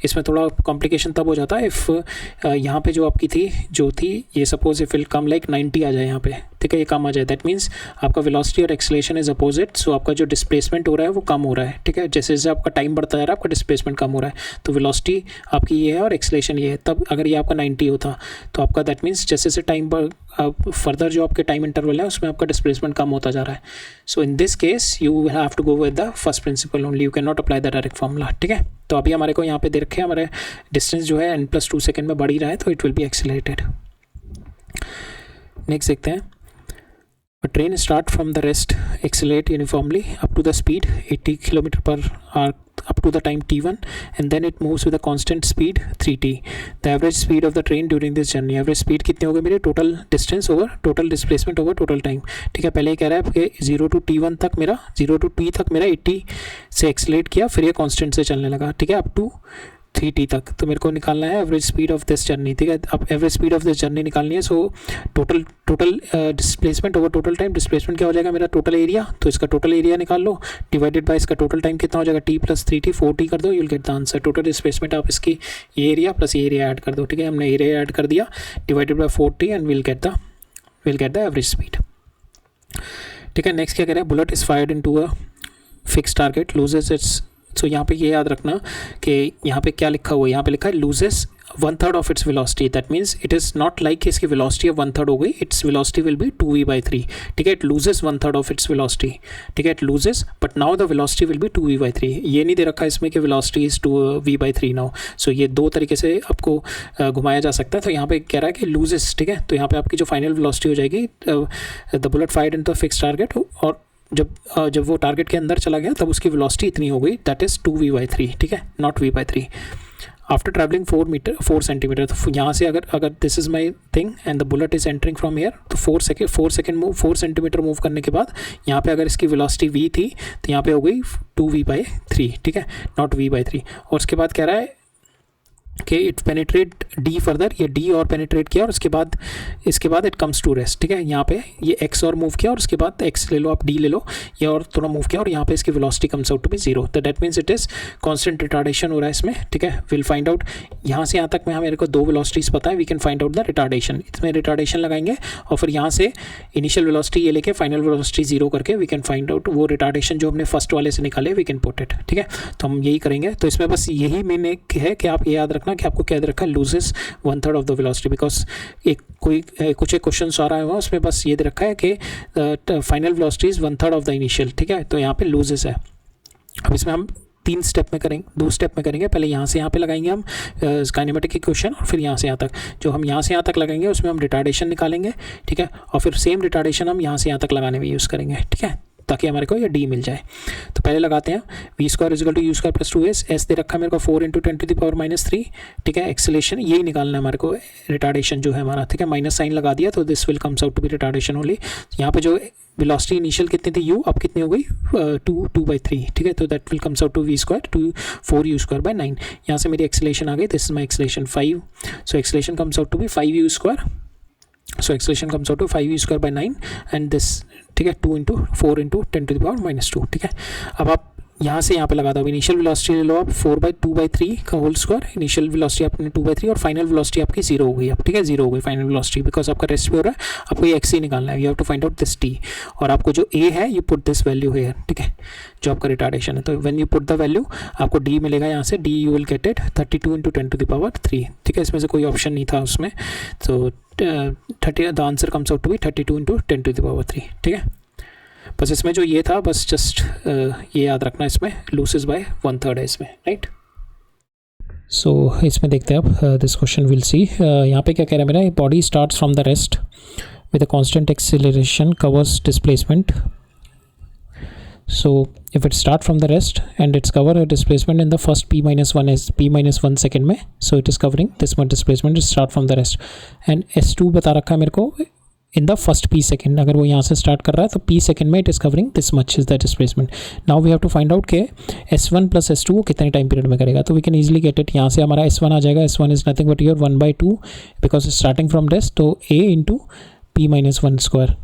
इसमें थोड़ा कॉम्प्लिकेशन तब हो जाता है इफ़ यहाँ पे जो आपकी थी ये suppose if will come like 90 आ जाए यहाँ पे, ठीक है, ये कम आ जाए, दैट मीन्स आपका वेलोसिटी और एक्सेलेरेशन इज अपोजिट, सो आपका जो डिस्प्लेसमेंट हो रहा है वो कम हो रहा है, ठीक है। जैसे जैसे आपका टाइम बढ़ता जा रहा है आपका डिस्प्लेसमेंट कम हो रहा है, तो वेलोसिटी आपकी ये है और एक्सेलेरेशन ये है। तब अगर ये आपका 90 होता तो आपका दैट मीन्स जैसे जैसे टाइम फर्दर जो आपके टाइम इंटरवल है उसमें आपका डिस्प्लेसमेंट कम होता जा रहा है। So in this case you will have to go with the first principle only, you can not apply the direct formula, ठीक है। तो अभी हमारे को यहाँ पे दे रखे हमारे डिस्टेंस जो है n+2 सेकेंड में बढ़ ही रहा है, तो it will B accelerated. Next देखते हैं, a train start from the rest, accelerate uniformly up to the speed 80 km/h up to the time t1, and then it moves with a constant speed 3t. The average speed of the train during this journey, average speed कितनी होगी मेरे, total distance over total displacement over total time, ठीक है। पहले ये कह रहा है कि 0 to t1 तक मेरा 0 to t तक मेरा 80 से एक्सेलेरेट किया, फिर ये कांस्टेंट से चलने लगा, ठीक है, अप टू 3t तक। तो मेरे को निकालना है average speed of this journey, ठीक है। अब average speed of this journey निकालनी है, so total displacement over total time, displacement क्या हो जाएगा मेरा टोटल एरिया, तो इसका टोटल एरिया निकाल लो डिवाइडेड बाय इसका टोटल टाइम कितना हो जाएगा, t + 3t 4t कर दो, you will get the answer. Total displacement आप इसकी ये एरिया प्लस ये एरिया ऐड कर दो, ठीक है। हमने एरिया ऐड कर दिया divided by 4t and will get the average speed, ठीक है। नेक्स्ट क्या कह रहे हैं, bullet is fired into a fix target, loses its, so यहाँ पे ये याद रखना कि यहाँ पे क्या लिखा हुआ है, यहाँ पे लिखा है loses 1/3 of its velocity, that means it is not like इसकी वेलोसिटी अब 1/3 हो गई, its velocity will be 2v/3, ठीक है. It loses 1/3 of its velocity, ठीक है, it loses, but now the velocity will be 2v/3. ये नहीं दे रखा इसमें कि वेलोसिटी इज 2v/3 नाउ. सो ये दो तरीके से आपको घुमाया जा सकता है. तो यहाँ पे कह रहा है कि लूजेस, ठीक है. तो यहाँ पे आपकी जो फाइनल वेलोसिटी हो जाएगी, the bullet fired into fix target, और जब वो टारगेट के अंदर चला गया तब उसकी वेलोसिटी इतनी हो गई, दैट इज़ 2v/3, ठीक है, not v/3. After travelling 4 centimetre, तो यहाँ से अगर this is my thing and the bullet is entering from air, तो 4 सेंटीमीटर मूव करने के बाद यहाँ पे अगर इसकी वेलोसिटी v थी तो यहाँ पे हो गई 2v/3, ठीक है, नॉट v/3. और उसके बाद कह रहा है कि इट पेनिट्रेट डी फर्दर, ये डी और पेनिट्रेट किया और इसके बाद इट कम्स टू रेस्ट, ठीक है. यहाँ पे ये एक्स और मूव किया और उसके बाद एक्स ले लो, आप डी ले लो, ये और थोड़ा मूव किया और यहाँ पे इसकी velocity comes out to be 0. तो that means it is constant retardation हो रहा है इसमें, ठीक है. विल फाइंड आउट यहाँ से यहाँ तक में मेरे को दो वेलोसिटीज़ पता है, we can find out the retardation. इसमें रिटार्डेशन लगाएंगे और फिर यहाँ से इनिशियल वेलोसिटी ये लेके फाइनल वेलोसिटी 0 करके वी कैन फाइंड आउट वो रिटार्डेशन जो हमने फर्स्ट वाले से निकाले, वी कैन पुट इट, ठीक है. तो हम यही करेंगे. तो इसमें बस यही मेन एक है कि आप ये याद रखना कि आपको क्या रखा है, loses 1/3 of the velocity, because कुछ एक क्वेश्चन आ रहा है उसमें बस ये दे रखा है कि final velocity is 1/3 of the initial, ठीक है. तो यहाँ पे लूजेस है. अब इसमें हम 2 स्टेप में करेंगे. पहले यहाँ से यहाँ पे लगाएंगे हम काइनेमेटिक इक्वेशन, और फिर यहाँ से यहाँ तक, जो हम यहाँ से यहाँ तक लगाएंगे उसमें हम रिटार्डेशन निकालेंगे, ठीक है. और फिर सेम रिटार्डेशन हम यहाँ से यहाँ तक लगाने में यूज़ करेंगे, ठीक है, ताकि हमारे को ये डी मिल जाए. तो पहले लगाते हैं v² = u² + 2s. एस दे रखा है मेरे को 4 × 10⁻³ ठीक है. एक्सेलेरेशन यही निकालना है हमारे को, रिटार्डेशन जो है हमारा, ठीक है. माइनस साइन लगा दिया तो this will comes out to be retardation only. यहाँ पे जो वेलोसिटी इनिशियल कितनी थी u, अब कितनी हो गई 2/3, ठीक है. तो that will comes out to v² 4u²/9. यहाँ से मेरी एक्सेलेरेशन आ गई, this is my acceleration 5. So acceleration comes out to be 5u². So acceleration comes out to 5u²/9 and this, ठीक है, 2 × 4 × 10⁻², ठीक है. अब आप यहाँ से यहाँ पे लगा दो. इनिशियल वेलोसिटी ले लो आप 4/2/3 का होल स्क्वायर. इनिशियल वेलोसिटी आपने 2/3 और फाइनल वेलोसिटी आपकी 0 हो गई अब, ठीक है, 0 हो गई फाइनल वेलोसिटी, बिकॉज आपका रेस्ट भी हो रहा है. आपको ये एक्स ही निकालना है, you have to find out this t. और आपको जो ए है you put this value here, ठीक है, जो आपका रिटार्डेशन है. तो when you put the value आपको डी मिलेगा. यहाँ से d you will get it 32 × 10⁻3, ठीक है. इसमें से कोई ऑप्शन नहीं था उसमें, तो 30 the answer comes out to be 32 × 10⁻3, ठीक है. बस इसमें जो ये था, बस जस्ट ये याद रखना, इसमें लूसेस बाय 1/3 है इसमें, राइट. सो इसमें देखते हैं अब दिस क्वेश्चन विल सी. यहाँ पे क्या कह रहा है मेरा, body starts from the rest with a constant acceleration covers displacement. So if it start from the rest and it's cover a displacement in the first p-1 is p-1 second में, so it is covering this much displacement. It start from the rest and s2 बता रखा है मेरे को in the first p second. अगर वो यहाँ से start कर रहा है तो p second में it is covering this much is the displacement. Now we have to find out के s1 + s2 वो कितने टाइम पीरियड में करेगा. तो we can easily get it. यहाँ से हमारा s1 आ जाएगा. s1 is nothing but your 1/2 because starting from rest, तो a × p-1²,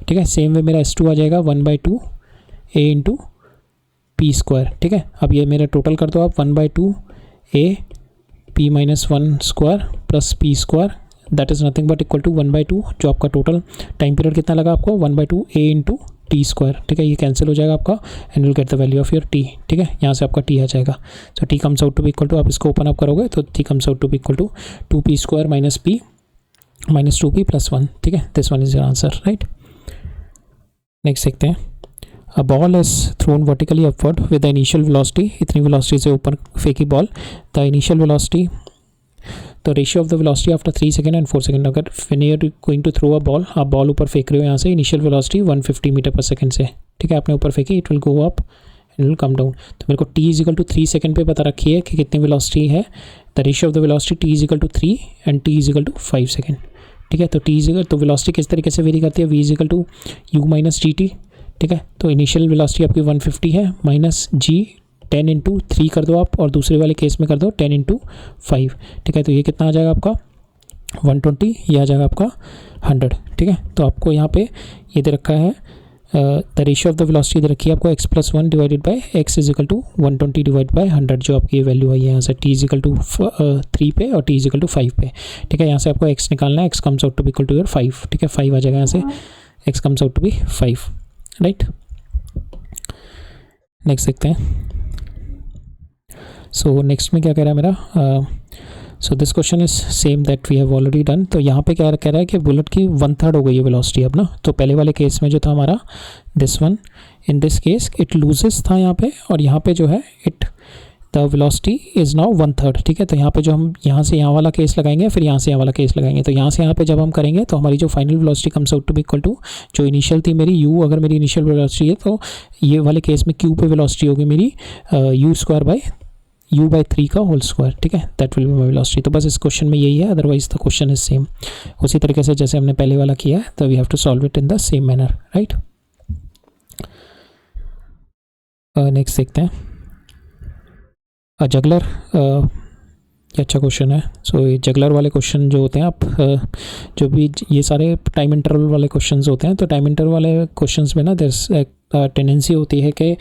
ठीक है. सेम वे मेरा s2 आ जाएगा 1/2 a × p², ठीक है. अब ये मेरा टोटल कर दो आप, 1/2 a p-1² + p², that is nothing but equal to 1/2. जो आपका टोटल टाइम पीरियड कितना लगा आपको, 1/2 a × t², ठीक है. ये कैंसिल हो जाएगा आपका and will get the value of your t, ठीक है. यहाँ से आपका t आ जाएगा. So t comes out to be equal to, आप इसको ओपन अप करोगे तो t comes out to be equal to 2p² - p -2p + 1, ठीक है. This one is your answer, right. Next देखते हैं. A ball is thrown vertically upward with the initial velocity. इतनी velocity से ऊपर फेंकी ball. The initial velocity, the ratio of the velocity after 3 seconds and 4 seconds. अगर when you are going to throw a ball, आप ball ऊपर फेंक रहे हो यहाँ से, initial velocity 150 मीटर/सेकेंड से, ठीक है. आपने ऊपर फेंकी, it will go up and will come down. तो मेरे को t = 3 सेकेंड पे बता रखी है कि कितनी वेलोसिटी है. The ratio of the velocity t = 3 and t = 5 second, ठीक है. तो वेलोसिटी किस तरीके से वेरी करती है, v = u - gt, ठीक है. तो इनिशियल वेलोसिटी आपकी 150 है, माइनस g 10 × 3 कर दो आप, और दूसरे वाले केस में कर दो 10 × 5, ठीक है. तो ये कितना आ जाएगा आपका 120, ये आ जाएगा आपका 100, ठीक है. तो आपको यहाँ पे ये दे रखा है the ratio of the velocity दे रखी है आपको x + 1 / x = 120 / 100, जो आपकी वैल्यू आई है यहाँ से t = 3 पे और t = 5 पे, ठीक है. यहाँ से आपको x निकालना है, x comes out to be equal to your 5, ठीक है. 5 आ जाएगा यहाँ से, x comes out to be 5, right. Next देखते हैं. सो नेक्स्ट में क्या कह रहा है मेरा, so this question is same that we have already done. तो यहाँ पे क्या कह रहा है कि बुलेट की 1/3 हो गई है वेलोसिटी अब ना. तो पहले वाले केस में जो था हमारा this one, in this case it loses था यहाँ पे, और यहाँ पे जो है it the velocity is now 1/3. ठीक है, तो यहाँ पे जो हम यहाँ से यहाँ वाला केस लगाएंगे, फिर यहाँ से यहाँ वाला केस लगाएंगे. तो यहाँ से यहाँ पे जब हम करेंगे तो हमारी जो final velocity comes out to be equal to, जो इनिशियल थी मेरी u, अगर मेरी इनिशियल वेलोसिटी है तो ये वाले केस में q पे वेलोसिटी होगी मेरी u/3 का होल स्क्वायर. ठीक है, that will be my velocity. तो बस इस क्वेश्चन में यही है, otherwise the question is same. उसी तरीके से जैसे हमने पहले वाला किया है, तो we have to solve it in the same manner, right. Next देखते हैं. जगलर, ये अच्छा क्वेश्चन है. सो ये जगलर वाले क्वेश्चन जो होते हैं, आप जो भी ये सारे टाइम इंटरवल वाले क्वेश्चंस होते हैं, तो टाइम इंटरवल वाले क्वेश्चंस में ना देयर्स टेंडेंसी होती है कि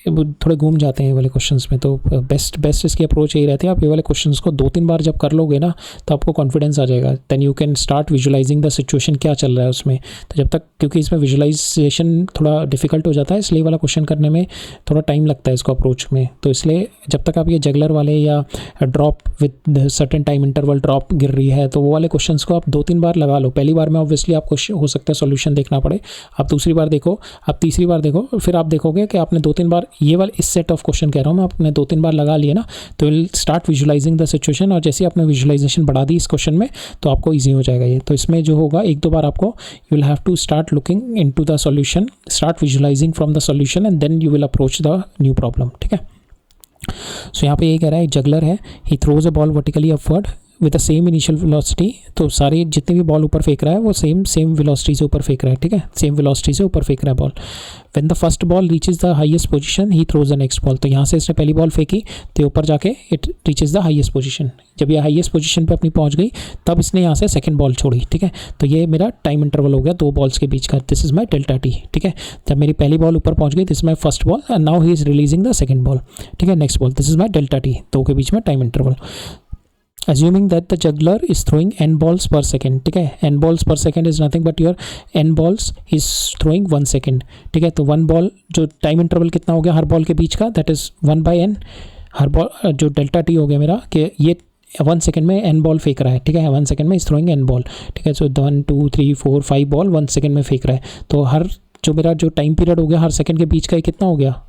थोड़े घूम जाते हैं ये वाले क्वेश्चंस में. तो बेस्ट इसकी अप्रोच यही रहती है, आप ये वाले क्वेश्चंस को 2-3 बार जब कर लोगे ना, तो आपको कॉन्फिडेंस आ जाएगा. Then you can start visualising the situation, क्या चल रहा है उसमें. तो जब तक, क्योंकि इसमें विजुलाइजेशन थोड़ा डिफिकल्ट हो जाता है, इसलिए वाला क्वेश्चन करने में थोड़ा टाइम लगता है इसको अप्रोच में. तो इसलिए जब तक आप ये जगलर वाले या drop with certain time interval drop गिर रही है, तो वो वाले क्वेश्चंस को आप 2-3 बार लगा लो. पहली बार में ऑब्वियसली आपको हो सकता है सॉल्यूशन देखना पड़े, आप दूसरी बार देखो, आप तीसरी बार देखो, फिर आप देखोगे कि आपने 2-3 बार ये वाले, इस सेट ऑफ क्वेश्चन कह रहा हूँ मैं, आपने 2-3 बार लगा लिए ना, तो will start visualising the situation. और जैसे आपने विजुलाइजेशन बढ़ा दी इस क्वेश्चन में, तो आपको ईजी हो जाएगा ये. तो इसमें जो होगा, 1-2 बार आपको you will have to start looking into the solution, start visualising from the solution, and then you will approach the new problem. ठीक है. सो यहाँ पे ये कह रहा है, जगलर है, he throws a ball vertically upward with the same initial velocity. तो सारे जितने भी बॉल ऊपर फेंक रहा है वो सेम वेलोसिटी से ऊपर फेंक रहा है. ठीक है, सेम वेलोसिटी से ऊपर फेंक रहा है ball. When the first ball reaches the highest position, he throws the next ball. तो यहाँ से इसने पहली बॉल फेंकी, तो ऊपर जाके it reaches the highest position. जब ये हाईएस्ट पोजीशन पे अपनी पहुँच गई, तब इसने यहाँ से सेकंड बॉल छोड़ी. ठीक है, तो ये मेरा टाइम इंटरवल हो गया 2 बॉल्स के बीच का. This is my delta T. ठीक है, जब मेरी पहली बॉल ऊपर पहुँच गई, this is my first ball, and now he is releasing the second ball. ठीक है, next ball, this is my delta T. 2 के बीच में time interval. Assuming that the juggler is throwing n balls per second. ठीक है, n balls per second is nothing but your n balls is throwing 1 second. ठीक है, तो 1 ball, जो time interval कितना हो गया हर बॉल के बीच का, that is 1/n. Her ball जो डेल्टा टी हो गया मेरा, कि ये 1 सेकंड में n बॉल फेंक रहा है. ठीक है, 1 सेकंड में इज थ्रोइंग n बॉल. ठीक है, सो 1 2 3 4 5 बॉल 1 सेकंड में फेंक रहा है. तो हर जो मेरा जो टाइम पीरियड हो गया हर सेकंड के बीच का, ये कितना हो गया,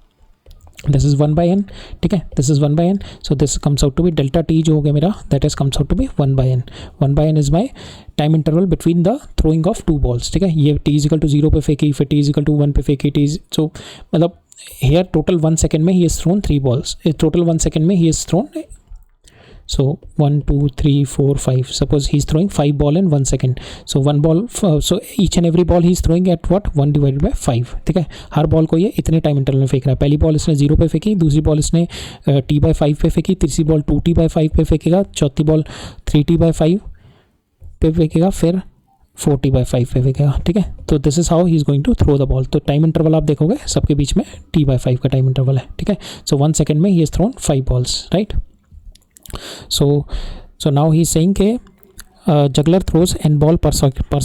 दिस इज़ 1/n. ठीक है, this is 1/n. So this comes out to be delta T जो हो गया मेरा, that is comes out to be 1/n. 1/n is my time interval between the throwing of 2 balls. ठीक है, ये t=0 पे फेंकी, फिर t=1 पे फेंकी, सो मतलब हेयर टोटल 1 सेकेंड में he is throne 3 balls. Total 1 second में he is throne, so 1 2 3 4 5, suppose he is throwing 5 ball in 1 second. So 1 ball, so each and every ball he is throwing at what, 1 divided by 5. ठीक है, हर ball को ये इतने time interval में फेंक रहा है. पहली बॉल इसने 0 पे फेंकी, दूसरी बॉल इसने t/5 पे फेंकी, तीसरी बॉल 2t/5 पे फेंकेगा, चौथी बॉल 3t/5 पे फेंकेगा, फिर 4t/5 पे फेंकेगा. ठीक है, तो this is how he is going to throw the ball. तो टाइम इंटरवल आप देखोगे सबके बीच में t/5 का टाइम इंटरवल है. ठीक है, सो 1 सेकेंड में he is throne 5 balls, right. So now he is saying के juggler throws n ball per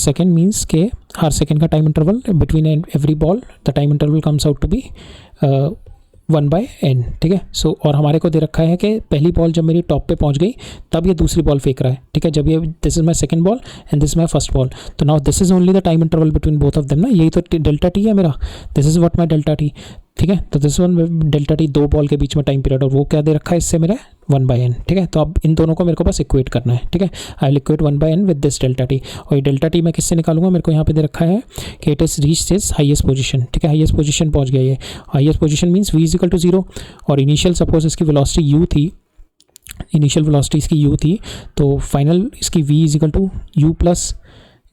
second, means के हर सेकेंड का time interval between every ball the time interval comes out to be 1/n. ठीक है, सो और हमारे को दे रखा है कि पहली बॉल जब मेरी टॉप पे पहुंच गई, तब ये दूसरी बॉल फेंक रहा है. ठीक है, जब ये this is my second ball and this my first ball, तो now this is only the time interval between both of them ना. यही तो डेल्टा टी है मेरा, this is what my delta T. ठीक है, तो this one delta T 2 ball के बीच में टाइम पीरियड, और वो क्या दे रखा है इससे मेरा 1/n. ठीक है, तो अब इन दोनों को मेरे को बस इक्वेट करना है. ठीक है, I will equate 1/n with this delta T. और ये डेल्टा टी मैं किससे निकालूंगा, मेरे को यहाँ पे दे रखा है कि it is reached is highest position. ठीक है, हाईएस्ट पोजीशन पहुँच गया ये. हाईएस्ट पोजीशन मीन्स v=0, और इनिशियल सपोज इसकी वेलोसिटी u थी, इनिशियल वेलोसिटी इसकी u थी, तो फाइनल इसकी v=u प्लस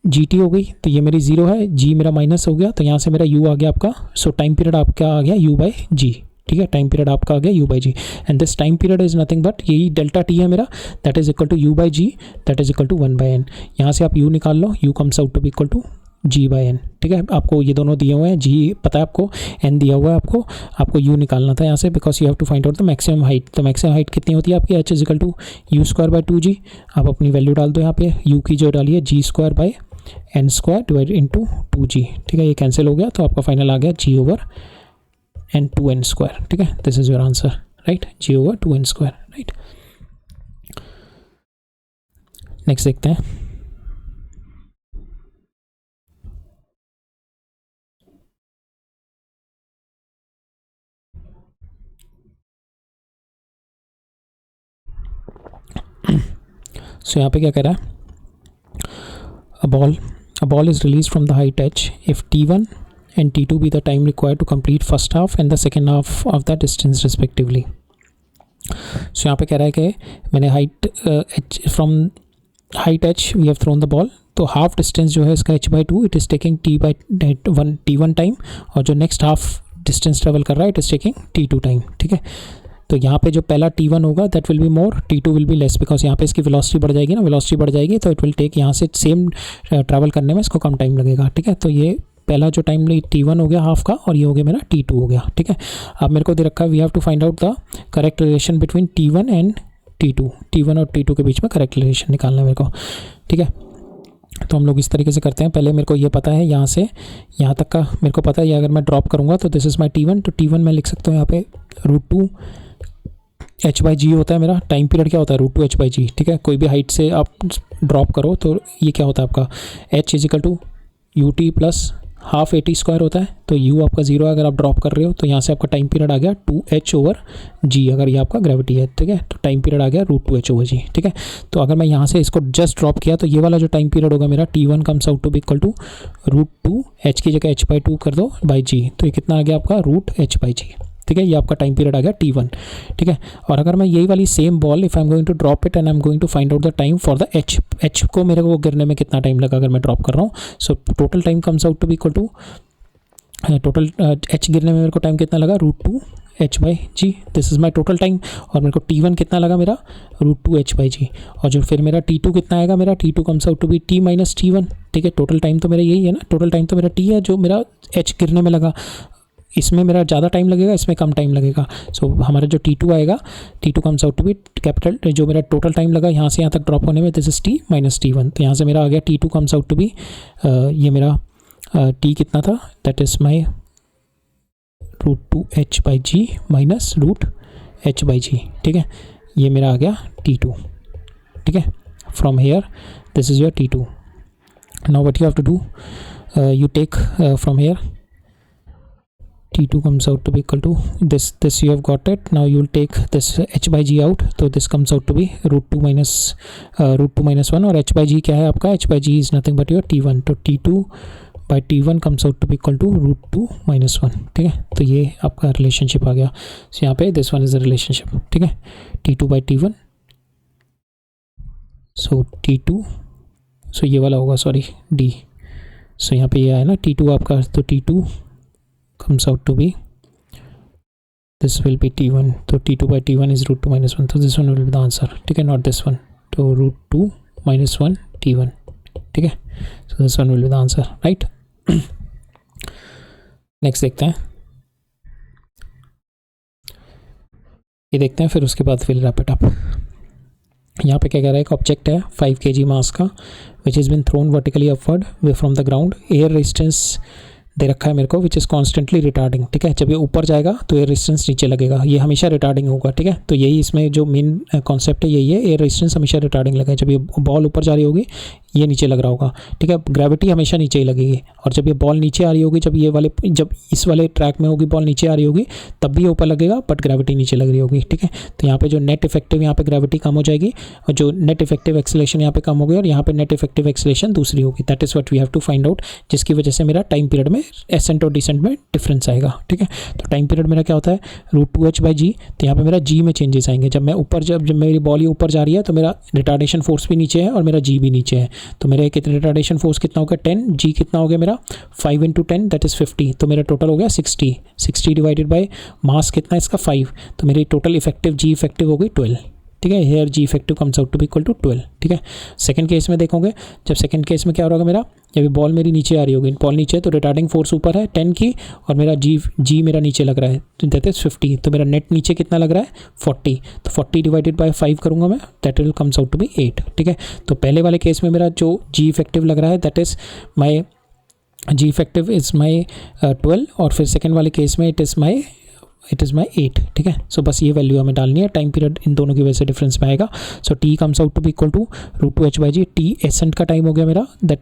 gt हो गई. तो ये मेरी 0 है, g मेरा माइनस हो गया, तो यहाँ से मेरा u आ गया आपका. सो टाइम पीरियड आपका आ गया u/g. ठीक है, टाइम पीरियड आपका आ गया u/g, and this time period is nothing but यही डेल्टा टी है मेरा, that is equal to u/g, that is equal to 1/n. यहाँ से आप u निकाल लो, u comes out to be equal to g/n. ठीक है, आपको ये दोनों दिए हुए हैं, g पता है आपको, n दिया हुआ है आपको u निकालना था यहाँ से, because you have to find out the maximum height. तो मैक्सिमम हाइट कितनी होती है आपकी, h is equal to u²/2g. आप अपनी वैल्यू डाल दो यहाँ पे, u की जो डाली है g²/n² डिवाइड इंटू 2g. ठीक है, ये कैंसिल हो गया, तो आपका फाइनल आ गया g/n 2n². ठीक है, this is your answer, right, g/2n², right. Next देखते हैं। सो यहाँ पे क्या कह रहा है, a ball is released from the height h if t1 and t2 be the time required to complete first half and the second half of the distance respectively. So यहाँ पे कह रहा है कि मैंने from height h we have thrown the ball, तो half distance जो है इसका h/2 it is taking t1 time, और जो नेक्स्ट हाफ डिस्टेंस ट्रेवल कर रहा है it is taking t2 time. ठीक है, तो यहाँ पे जो पहला t1 होगा that will be more, t2 will be less, because यहाँ पे इसकी वेलोसिटी बढ़ जाएगी ना, वेलोसिटी बढ़ जाएगी तो इट विल टेक यहाँ से सेम ट्रैवल करने में इसको कम टाइम लगेगा। ठीक है, तो ये पहला जो टाइम t1 हो गया हाफ का, और ये हो गया मेरा t2 हो गया। ठीक है, अब मेरे को दे रखा है we have to find out the correct relation between t1 and t2, t1 और t2 के बीच में करेक्ट रिलेशन निकालना है मेरे को। ठीक है, तो हम लोग इस तरीके से करते हैं। पहले मेरे को ये पता है यहाँ से यहाँ तक का मेरे को पता है, ये अगर मैं ड्रॉप करूँगा तो दिस इज़ माई t1, तो t1 मैं लिख सकता हूँ यहाँ पे √2 h/g होता है मेरा। टाइम पीरियड क्या होता है, √2 h/g। ठीक है, कोई भी हाइट से आप ड्रॉप करो तो ये क्या होता है आपका h = ut plus half at² होता है, तो u आपका 0 है अगर आप ड्रॉप कर रहे हो, तो यहाँ से आपका टाइम पीरियड आ गया 2h/g अगर ये आपका ग्रेविटी है। ठीक है, तो टाइम पीरियड आ गया √2h/g। ठीक है, तो अगर मैं यहाँ से इसको जस्ट ड्रॉप किया तो ये वाला जो टाइम पीरियड होगा मेरा t1 comes out to be equal to √2 h की जगह h/2 कर दो बाई g, तो ये कितना आ गया आपका √h/g। ठीक है, ये आपका टाइम पीरियड आ गया t1। ठीक है, और अगर मैं यही वाली same ball if I am going to drop it and I am going to find out the time for the h को मेरे को गिरने में कितना टाइम लगा अगर मैं ड्रॉप कर रहा हूँ, so total time comes out to be equal to total h गिरने में मेरे को टाइम कितना लगा √2 h/g, this is my total time, और मेरे को t1 कितना लगा मेरा √2 h/g, और जो फिर मेरा t2 कितना आएगा, मेरा t2 comes out to be t - t1। ठीक है, टोटल टाइम तो मेरा यही है ना, टोटल टाइम तो मेरा t है जो मेरा h गिरने में लगा, इसमें मेरा ज़्यादा टाइम लगेगा, इसमें कम टाइम लगेगा। सो हमारा जो t2 आएगा, t2 comes out to be capital, जो मेरा टोटल टाइम लगा यहाँ से यहाँ तक ड्रॉप होने में, दिस इज़ t - t1, तो यहाँ से मेरा आ गया t2 comes out to B ये मेरा t कितना था, that is my √2 h/g minus √h/g। ठीक है, ये मेरा आ गया t2। ठीक है, from here this is your t2। Now what you have to do, you take from here t2 comes out to be equal to this you have got it, now you will take this h/g out, so this comes out to be √2 minus 1, और h/g क्या है आपका, h/g is nothing but your t1, तो t2 by t1 comes out to be equal to √2 minus 1। ठीक है, तो ये आपका रिलेशनशिप आ गया। सो यहाँ पे this one is the relationship. ठीक है, t2 by t1, so t2, सो ये वाला होगा सॉरी d, सो यहाँ पे ये आया ना t2 आपका, तो t2 comes out to be this will be t1, so t2 by t1 is √2 minus 1, so this one will be the answer। ठीक है, not this one, तो √2 minus 1 t1। ठीक है, so this one will be the answer, right? Next देखते हैं, ये देखते हैं, फिर उसके बाद we'll wrap it up। यहाँ पे क्या कह रहा है, एक ऑब्जेक्ट है 5 kg मास का which has been thrown vertically upward from the ground, air resistance दे रखा है मेरे को विच इज़ कॉन्स्टेंटली रिटार्डिंग। ठीक है, जब ये ऊपर जाएगा तो एयर रेजिस्टेंस नीचे लगेगा, ये हमेशा रिटार्डिंग होगा। ठीक है, तो यही इसमें जो मेन कॉन्सेप्ट है यही है, एयर रेजिस्टेंस हमेशा रिटार्डिंग लगेगा। जब ये बॉल ऊपर जा रही होगी ये नीचे लग रहा होगा। ठीक है, ग्रेविटी हमेशा नीचे ही लगेगी, और जब ये बॉल नीचे आ रही होगी, जब इस वाले ट्रैक में होगी बॉल नीचे आ रही होगी तब भी ये ऊपर लगेगा, बट ग्रेविटी नीचे लग रही होगी। ठीक है, तो यहाँ पे जो नेट इफेक्टिव यहाँ पे ग्रेविटी कम हो जाएगी, और जो नेट इफेक्टिव एक्सेलरेशन यहाँ पे कम हो गई, और यहाँ पे नेट इफेक्टिव एक्सेलरेशन दूसरी होगी। That is what we have to find out, जिसकी वजह से मेरा टाइम पीरियड में एसेंट और डिसेंट में डिफरेंस आएगा। ठीक है, तो टाइम पीरियड मेरा क्या होता है √2 h/g, तो यहाँ पे मेरा g में चेंजेस आएंगे। जब मेरी बॉल ये ऊपर जा रही है तो मेरा रिटार्डेशन फोर्स भी नीचे है और मेरा g भी नीचे है, तो मेरा कितने रिटार्डेशन फोर्स कितना हो गया 10, g कितना हो गया मेरा 5 × 10 दैट इज़ 50, तो मेरा टोटल हो गया 60 डिवाइडेड बाय मास कितना है इसका 5, तो मेरी टोटल इफेक्टिव g इफेक्टिव हो गई 12। ठीक है, here g effective comes out to be equal to 12। ठीक है, सेकंड केस में देखोगे, जब सेकंड केस में क्या हो रहा होगा मेरा, जब ये बॉल मेरी नीचे आ रही होगी, बॉल नीचे है तो रिटार्डिंग फोर्स ऊपर है 10 की, और मेरा g मेरा नीचे लग रहा है दैट इज़ 50, तो मेरा नेट नीचे कितना लग रहा है 40, तो 40 डिवाइडेड बाय 5 करूँगा मैं, that will comes out to be 8। ठीक है, तो पहले वाले केस में मेरा जो g इफेक्टिव लग रहा है that is my g effective is my 12, और फिर सेकेंड वाले केस में it is my it is my 8, ठीक है। सो बस ये वैल्यू हमें डालनी है, टाइम पीरियड इन दोनों की वजह से डिफरेंस में आएगा। So T comes out to be equal to √2h/g। T ascent का टाइम हो गया मेरा, that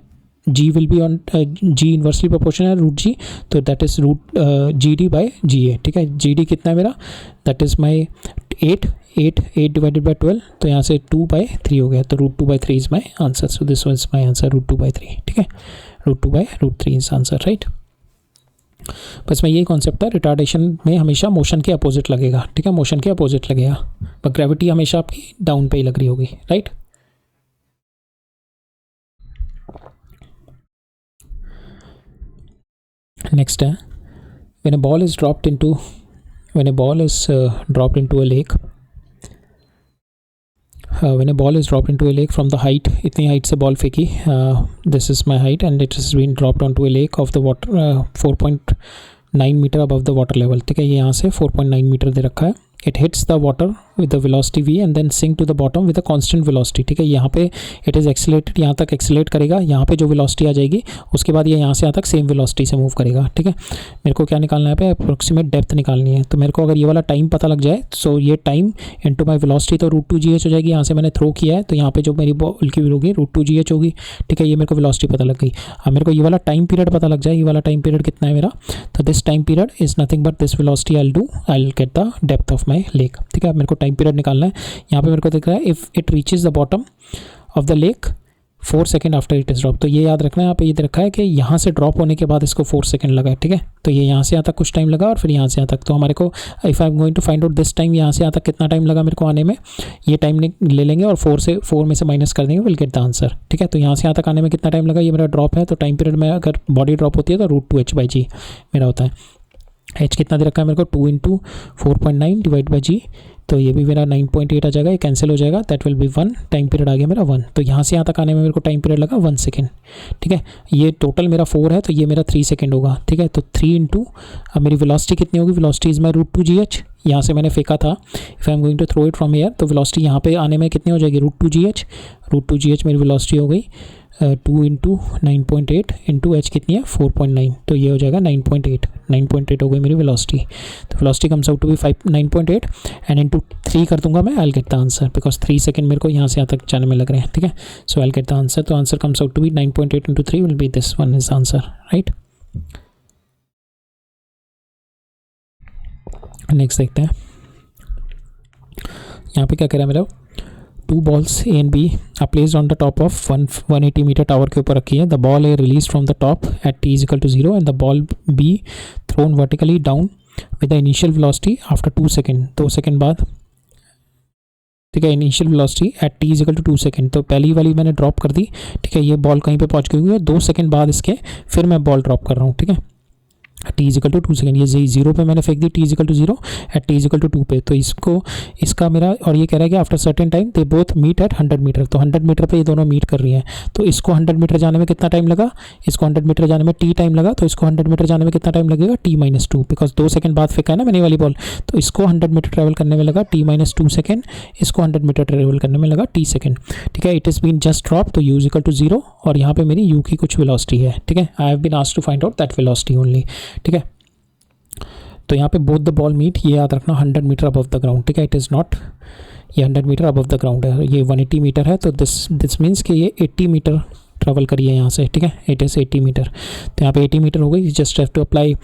g will be on g inversely proportional है √g, तो दैट इज √GD/GA, ठीक है। GD कितना है मेरा, that is my 8 divided by 12, तो यहाँ से 2/3 हो गया, तो √2/3 is my answer. So this was my answer, √2/3, ठीक है। √2/3 इज आंसर, राइट। बस में यही कॉन्सेप्ट है, रिटार्डेशन में हमेशा मोशन के अपोजिट लगेगा, ठीक है, मोशन के अपोजिट लगेगा, पर ग्रेविटी हमेशा आपकी डाउन पे ही लग रही होगी, राइट। नेक्स्ट है, when a ball is dropped into a lake, when a ball is dropped into a lake from the height, इतनी हाइट से बॉल फेंकी, this is my height and it has been dropped onto a lake of the water 4.9 metre above the water level, ठीक है। ये यहाँ से 4.9 metre दे रखा है। It hits the water with the velocity v and then sink to the bottom with a constant velocity, ठीक है। यहाँ पे it is accelerated, यहाँ तक एक्सेलेरेट करेगा, यहाँ पे जो velocity आ जाएगी उसके बाद ये यहाँ से यहाँ तक सेम velocity से मूव करेगा, ठीक है। मेरे को क्या निकालना है पे, अप्रोक्सीमेट डेप्थ निकालनी है। तो मेरे को अगर ये वाला टाइम पता लग जाए, सो ये टाइम इंटू माई वेलोसिटी, तो √2gh हो जाएगी। यहाँ से मैंने थ्रो किया है तो यहाँ पे जो मेरी बॉल की होगी √2gh होगी, ठीक है। ये मेरे को वेलोसिटी पता लग गई। अब मेरे को ये वाला टाइम पीरियड पता लग जाए, ये वाला टाइम पीरियड कितना है मेरा, तो this time period is nothing but this velocity I will get the depth of my lake, ठीक है। मेरे को टाइम पीरियड निकालना है। यहाँ पे मेरे को दिख रहा है if it reaches the bottom of the lake 4 second after it is drop, तो ये याद रखना है। यहाँ पे ये रखा है कि यहाँ से ड्रॉप होने के बाद इसको 4 सेकेंड लगा है, ठीक है। तो ये यहाँ से यहाँ तक कुछ टाइम लगा और फिर यहाँ से यहाँ तक, तो हमारे को if I am going to find out this time, यहाँ से यहाँ तक कितना टाइम लगा मेरे को आने में, ये टाइम ले लेंगे और 4 में से माइनस कर देंगे, विल गेट द आंसर, ठीक है। तो यहाँ से यहाँ तक आने में कितना टाइम लगा, ये मेरा ड्रॉप है, तो टाइम पीरियड में अगर बॉडी ड्रॉप होती है तो √2h/g मेरा होता है। h कितना दे रखा है मेरे को, 2 × 4.9 डिवाइड बाई g, तो ये भी मेरा 9.8 आ जाएगा, ये कैंसिल हो जाएगा, that will be 1, time period आ गया मेरा 1। तो यहाँ से यहाँ तक आने में मेरे को टाइम पीरियड लगा 1 सेकेंड, ठीक है। ये टोटल मेरा 4 है, तो ये मेरा 3 सेकेंड होगा, ठीक है। तो 3 × अब मेरी वेलोसिटी कितनी होगी, वेलोसिटी इज़ माई √2gh, यहाँ से मैंने फेंका था, if I am going to throw it from air, तो वेलोसिटी यहाँ पे आने में कितनी हो जाएगी, √2gh मेरी वेलोसिटी हो गई 2 × 9.8 इंटू h कितनी है 4.9, तो ये हो जाएगा 9.8 हो गई मेरी वेलोसिटी। तो velocity comes out to be 9.8 and into 3 कर दूंगा मैं, I will get the answer because 3 second मेरे को यहाँ से यहाँ तक जाने में लग रहे हैं, ठीक है। So I will get the answer, तो answer comes out to be 9.8 into 3 will be this one is answer, right. Next देखते हैं, यहाँ पे क्या कह रहा है मेरा, 2 balls A and B are placed on the top of 180 metre tower के ऊपर रखी है। The ball A released from the top at t = 0 and the ball B thrown vertically down with the initial velocity after 2 second, 2 second बाद, ठीक है। Initial velocity at t = 2 second, तो पहली वाली मैंने ड्रॉप कर दी, ठीक है। ये बॉल कहीं पे पहुंच गई है, 2 सेकेंड बाद इसके फिर मैं बॉल ड्रॉप कर रहा हूँ, ठीक है। t = 2 सेकेंड, ये 0 पे मैंने फेंक दी, t = 0 एट t = 2 पे, तो इसका मेरा, और ये कह रहा है कि after certain time they both meet at 100 metre, तो 100 मीटर पे ये दोनों मीट कर रही हैं। तो इसको 100 मीटर जाने में कितना टाइम लगा, इसको 100 मीटर जाने में t टाइम लगा, तो इसको 100 मीटर जाने में कितना टाइम लगेगा, t-2, बिकॉज 2 सेकेंड बाद फेंका है ना मैंने वाली बॉल, तो इसको 100 मीटर ट्रैवल करने में लगा t-2 सेकेंड, इसको 100 मीटर ट्रैवल करने में लगा t सेकेंड, ठीक है। It is been just drop, तो u = 0 और यहाँ पे मेरी u की कुछ वेलोसिटी है, ठीक है। I have been asked to find out that velocity only, ठीक है। तो यहाँ पे बोथ द बॉल मीट, ये याद रखना 100 मीटर अबव द ग्राउंड, ठीक है। इट इज़ नॉट, ये 100 मीटर अबव द ग्राउंड है, ये 180 मीटर है, तो दिस मीन्स कि ये 80 मीटर ट्रैवल करिए यहाँ से, ठीक है। इट इज़ 80 मीटर, तो यहाँ पे 80 मीटर हो गई। Just have to apply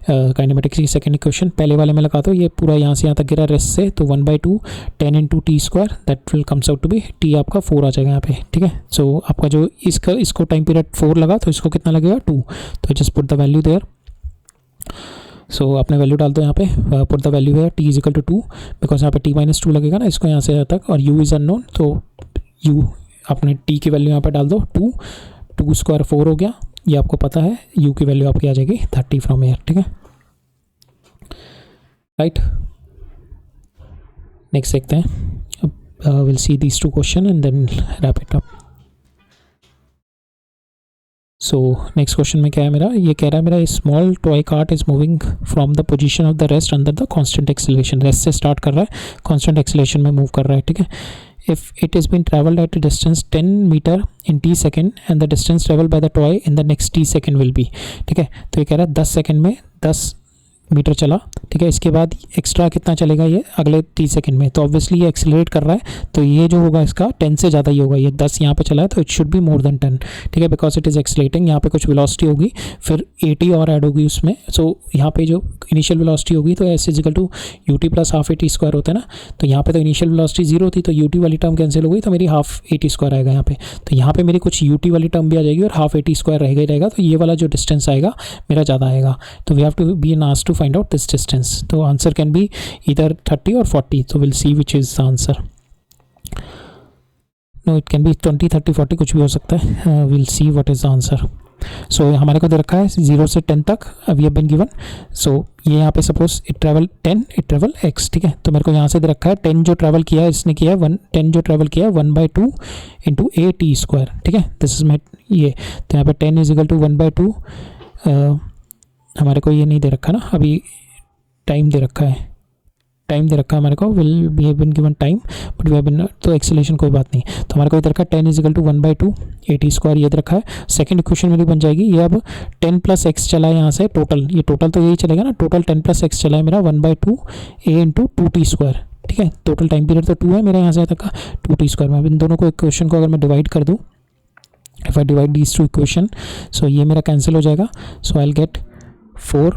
kinematics की सेकंड इक्वेशन, पहले वाले में लगा दो, ये पूरा यहाँ से यहाँ तक गिरा रेस्ट से, तो 1/2 10 × t², that will comes out to be, t आपका 4 आ जाएगा यहाँ पे, ठीक है। सो आपका जो इसको टाइम पीरियड 4 लगा, तो इसको कितना लगेगा 2, तो just put the value there. सो अपने वैल्यू डाल दो यहाँ पे, पुट द वैल्यू है t = 2, बिकॉज यहाँ पे t-2 लगेगा ना इसको यहाँ से यहाँ तक, और u इज़ अननोन, तो u अपने t की वैल्यू यहाँ पे डाल दो, 2² 4 हो गया, ये आपको पता है। u की वैल्यू आपकी आ जाएगी 30 फ्रॉम एयर, ठीक है, राइट। नेक्स्ट देखते हैं, will see these 2 question and then wrap it up. So next question में क्या है मेरा, ये कह रहा है मेरा small toy cart is moving from the position of the rest under the constant acceleration, rest से स्टार्ट कर रहा है, कांस्टेंट एक्सेलरेशन में मूव कर रहा है, ठीक है। If it is been travelled at a distance 10 metre in t second and the distance travel by the toy in the next t second will be, ठीक है। तो ये कह रहा है 10 सेकेंड में 10 मीटर चला, ठीक है। इसके बाद एक्स्ट्रा कितना चलेगा ये अगले 30 सेकंड में, तो ऑब्वियसली ये एक्सेलरेट कर रहा है, तो ये जो होगा इसका 10 से ज़्यादा ही होगा। ये 10 यहाँ पे चला है तो it should be more than 10, ठीक है, बिकॉज इट इज़ एक्सेलरेटिंग। यहाँ पे कुछ वेलोसिटी होगी, फिर 80 और ऐड होगी उसमें। सो यहाँ पे जो इनिशियल वेलोसिटी होगी तो s is equal to u t plus half a t square होता है ना, तो यहाँ पे तो इनिशियल वेलोसिटी 0 थी, तो यू टी वाली टर्म कैंसिल हो गई, तो मेरी हाफ ए टी स्क्वायर आएगा यहाँ पे। तो यहाँ पे मेरी कुछ यू टी वाली टर्म भी आ जाएगी और हाफ ए टी स्क्वायर रहेगा ही रहेगा, तो ये वाला जो डिस्टेंस आएगा मेरा ज़्यादा आएगा। तो we have to be an asked to find out this distance. तो आंसर कैन बी ईदर 30 और 40, तो will see which is the answer. No, it can be 20, 30, 40, कुछ भी हो सकता है। Will see what is the answer. So हमारे को दे रखा है 0 से 10 तक, we have been given. So ये यहाँ पे suppose it travel 10, it travel x, ठीक है। तो मेरे को यहाँ से दे रखा है 10 जो ट्रैवल किया है इसने किया है 10 जो ट्रैवल किया है 1/2 इंटू ए टी स्क्वायर, ठीक है। दिस इज माई ये, तो यहाँ पे 10 इज इक्वल टू 1/2। हमारे को ये नहीं दे रखा ना अभी, टाइम दे रखा है, टाइम दे रखा है हमारे को, will we have been given time but we have been, तो एक्सेलरेशन कोई बात नहीं। तो हमारे को इधर रखा 10 is equal to 1/2 a t square, ये रखा है। सेकंड इक्वेशन मेरी बन जाएगी ये, अब 10 प्लस एक्स चला है यहाँ से टोटल, ये टोटल तो यही चलेगा ना, टोटल 10 प्लस एक्स चला है मेरा 1/2 ए इंटू 2 स्क्वायर, ठीक है। टोटल टाइम पीरियड तो 2 है मेरा यहाँ से तक का 2 स्क्वायर में। इन दोनों को इक्वेशन को अगर मैं डिवाइड कर दूँ, if I divide these two equation, so ये मेरा कैंसिल हो जाएगा। So I will get 4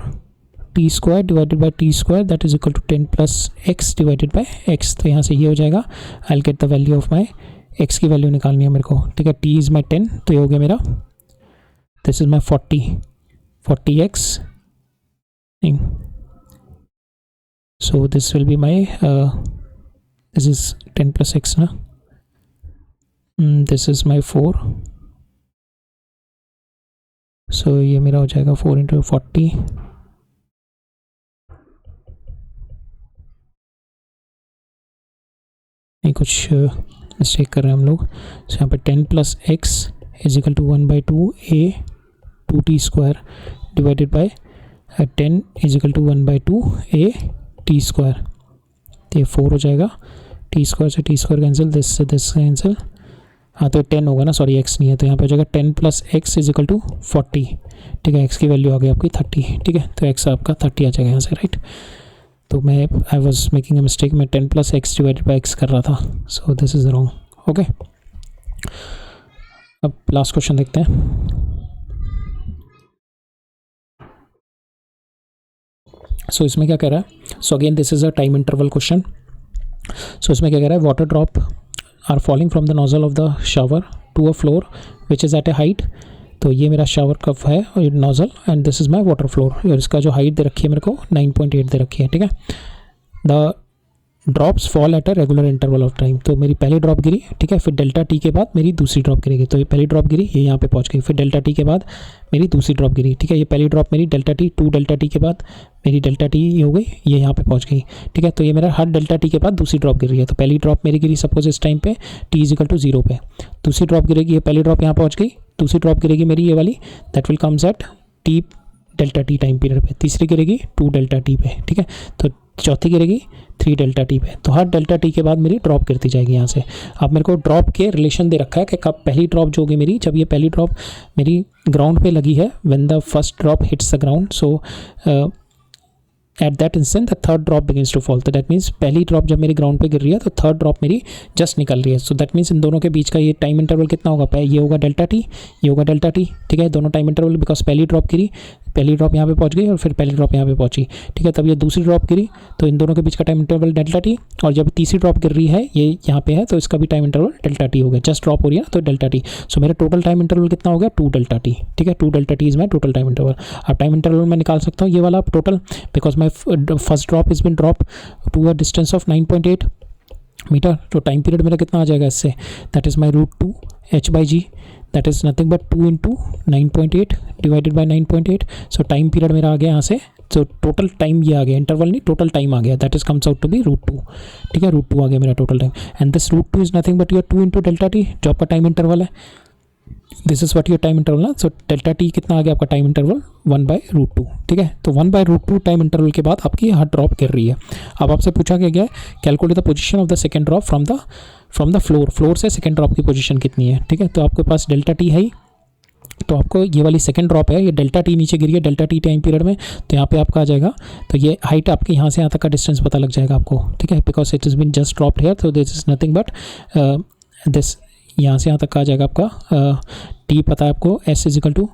T square divided by T square, that is equal to 10 plus X divided by X. तो यहाँ से ये हो जाएगा, I will get the value of my X की वैल्यू निकालनी है मेरे को, ठीक है। टी इज़ माई 10, तो ये हो गया मेरा, this is my 40 x, so this will be my, this is 10 plus x ना, दिस इज माई 4, सो ये मेरा हो जाएगा 4 इंटू 40, नहीं कुछ मिस्टेक कर रहे हैं हम लोग। सो यहाँ पे 10 plus x is equal to 1/2 a 2 square divided by 10 is equal to 1/2 a t square, तो ये 4 हो जाएगा। टी स्क्वायर से टी स्क्वायर कैंसिल, दिस से दिस कैंसिल, हाँ तो 10 होगा ना, सॉरी एक्स नहीं है, तो यहाँ पे हो जाएगा 10 plus x is equal to 40, ठीक है। एक्स की वैल्यू आ गई आपकी 30, ठीक है, तो एक्स आपका 30 आ जाएगा यहाँ से, राइट। तो मैं I was making a mistake, मैं 10 plus X divided by X कर रहा था, so this is wrong, okay. अब लास्ट क्वेश्चन देखते हैं। सो इसमें क्या कह रहा है, so again this is a time interval question. So इसमें क्या कह रहा है, water drop are falling from the nozzle of the shower to a floor which is at a height. तो ये मेरा शावर कप है और nozzle, and this is my water floor, और इसका जो हाइट दे रखी है मेरे को 9.8 दे रखी है, ठीक है। The drops fall at a regular interval of time. तो मेरी पहली ड्रॉप गिरी, ठीक है, फिर डेल्टा टी के बाद मेरी दूसरी ड्रॉप गिरेगी, तो ये पहली ड्रॉप गिरी, ये यहाँ पे पहुँच गई, फिर डेल्टा टी के बाद मेरी दूसरी ड्रॉप गिरी, ठीक है। ये पहली ड्रॉप मेरी डेल्टा टी, 2 डेल्टा टी के बाद मेरी डेल्टा टी हो गई, ये यहाँ पे पहुँच गई, ठीक है। तो ये मेरा हर डेल्टा टी के बाद दूसरी ड्रॉप गिर रही है। तो पहली ड्रॉप मेरी गिरी सपोज इस टाइम पे टी इज इक्वल टू 0 पे, दूसरी ड्रॉप गिरेगी, ये पहली ड्रॉप यहाँ पहुँच गई, दूसरी ड्रॉप गिरेगी मेरी ये वाली, that will comes at T delta T time period पे, तीसरी गिरेगी 2 डेल्टा टी पे, ठीक है। तो चौथी गिरेगी 3 डेल्टा टी पे। तो हर डेल्टा टी के बाद मेरी ड्रॉप गिरती जाएगी यहाँ से। अब मेरे को ड्रॉप के रिलेशन दे रखा है कि कब पहली ड्रॉप जो होगी मेरी, जब ये पहली ड्रॉप मेरी ग्राउंड पे लगी है, when the first drop hits the ground, so at that instant the third drop begins to fall. तो दैट मीन्स पहली ड्रॉप जब मेरी ग्राउंड पे गिर रही है तो थर्ड ड्रॉप मेरी जस्ट निकल रही है। सो दैट मीन्स इन दोनों के बीच का ये टाइम इंटरवल कितना होगा, ये होगा डेल्टा टी, ये होगा डेल्टा टी, ठीक है। दोनों टाइम इंटरवल, बिकॉज पहली ड्रॉप गिरी, पहली ड्रॉप यहाँ पे पहुँच गई और फिर पहली ड्रॉप यहाँ पे पहुँची, ठीक है। तब ये दूसरी ड्रॉप गिरी, तो इन दोनों के बीच का टाइम इंटरवल डेल्टा टी, और जब तीसरी ड्रॉप गिर रही है ये यहाँ पे है, तो इसका भी टाइम इंटरवल डेल्टा टी हो गया, जस्ट ड्रॉप हो रही है ना, तो डेल्टा टी। सो मेरा टोटल टाइम इंटरवल कितना हो गया, 2 डेल्टा टी, ठीक है। 2 delta t is my total time interval. अब टाइम इंटरवल मैं निकाल सकता हूँ ये वाला total, because my first drop is been drop to a distance of 9.8 metre. तो टाइम पीरियड मेरा कितना आ जाएगा इससे, that is my √2 h/g, that is nothing but 2 into 9.8 divided by 9.8। So time period मेरा आ गया यहाँ से, तो टोटल टाइम ये आ गया, इंटरवल नहीं, टोटल टाइम आ गया, that is comes out to be √2, ठीक है। √2 आ गया मेरा टोटल टाइम, एंड दिस √2 is nothing but your 2 into delta T जो आपका टाइम इंटरवल है, this is what your time interval ना। सो डेल्टा टी कितना आ गया आपका टाइम इंटरवल, 1/√2, ठीक है। तो 1/√2 टाइम इंटरवल के बाद आपकी हर ड्रॉप गिर रही है। अब आपसे पूछा गया है calculate the position of the second drop from the floor से सेकंड ड्रॉप की पोजीशन कितनी है, ठीक है। तो आपके पास डेल्टा टी है ही, तो आपको ये वाली सेकंड ड्रॉप है, ये डेल्टा टी नीचे गिरी है डेल्टा टी टाइम पीरियड में, तो यहाँ पे आपका आ जाएगा, तो ये हाइट आपकी यहाँ से यहाँ तक का डिस्टेंस पता लग जाएगा आपको, ठीक है, because it is been just dropped here, तो this is nothing but this, यहाँ से यहाँ तक का आ जाएगा आपका टी पता है आपको, s is equal to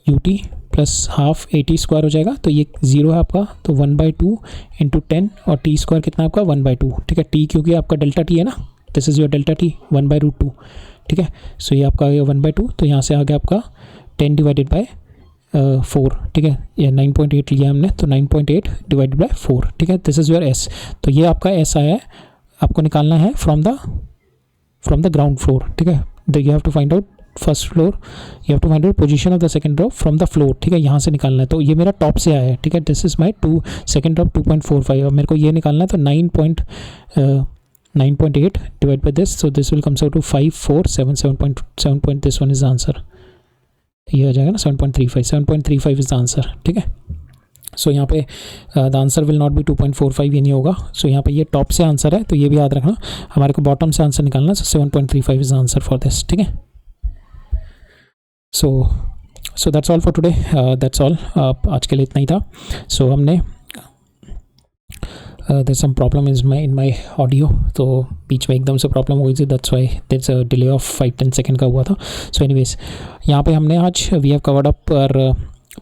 u t plus half a t square हो जाएगा, तो ये 0 है आपका, तो 1/2 इंटू 10 और टी स्क्वायर कितना आपका 1/2, ठीक है, टी क्योंकि आपका डेल्टा टी है ना, this is your delta T 1/√2, ठीक है, सो ये आपका 1/2, तो यहाँ से आ गया आपका 10 डिवाइडेड बाय 4, ठीक है, ये 9.8 लिया हमने, तो 9.8 डिवाइडेड बाय 4, ठीक है, दिस इज़ योर एस, तो ये आपका एस आया है, आपको निकालना है फ्रॉम द ग्राउंड फ्लोर, ठीक है, you have to find out first floor, you have to find out position of the second drop from the floor, ठीक है, यहाँ से निकालना है, तो ये मेरा टॉप से आया है, ठीक है, this is my second drop 2.45, और मेरे को ये निकालना है, तो 9.8 divide by this, so this will comes out to 5477.7, this one is the answer, ये हो जाएगा ना 7.35 इज द आंसर, ठीक है, सो यहाँ पे the answer will not be 2.45, ये नहीं होगा, सो यहाँ पे ये टॉप से आंसर है, तो ये भी याद रखना, हमारे को बॉटम से आंसर निकालना है, so 7.35 is the answer for this, ठीक है, so that's all for today, that's all, आज के लिए इतना ही था, सो हमने there some problem in my audio, तो बीच में एकदम से प्रॉब्लम हो गई थी, that's why there's a delay of 5-10 second का हुआ था, सो एनीवेज यहाँ पे हमने आज we have covered up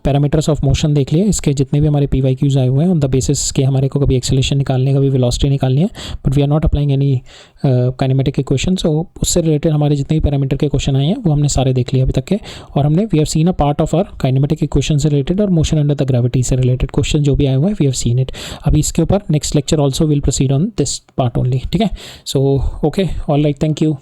parameters of motion देख लिए, इसके जितने भी हमारे PYQs आए हुए हैं ऑन द बेसिस के हमारे को कभी एक्सेलरेशन निकालनी है, कभी वेलोसिटी निकालनी है, but we are not applying any kinematic equation, so उससे रिलेटेड हमारे जितने भी पैरामीटर के क्वेश्चन आए हैं वो हमने सारे देख लिए अभी तक के, और हमने we have seen a part of our kinematic equation से रिलेटेड और मोशन अंडर द ग्रेविटी से रिलेटेड क्वेश्चन जो भी आए हुए हैं वी हैव सीन इट, अभी इसके ऊपर next lecture also will proceed on this part only, ठीक है, so okay, all right, thank you.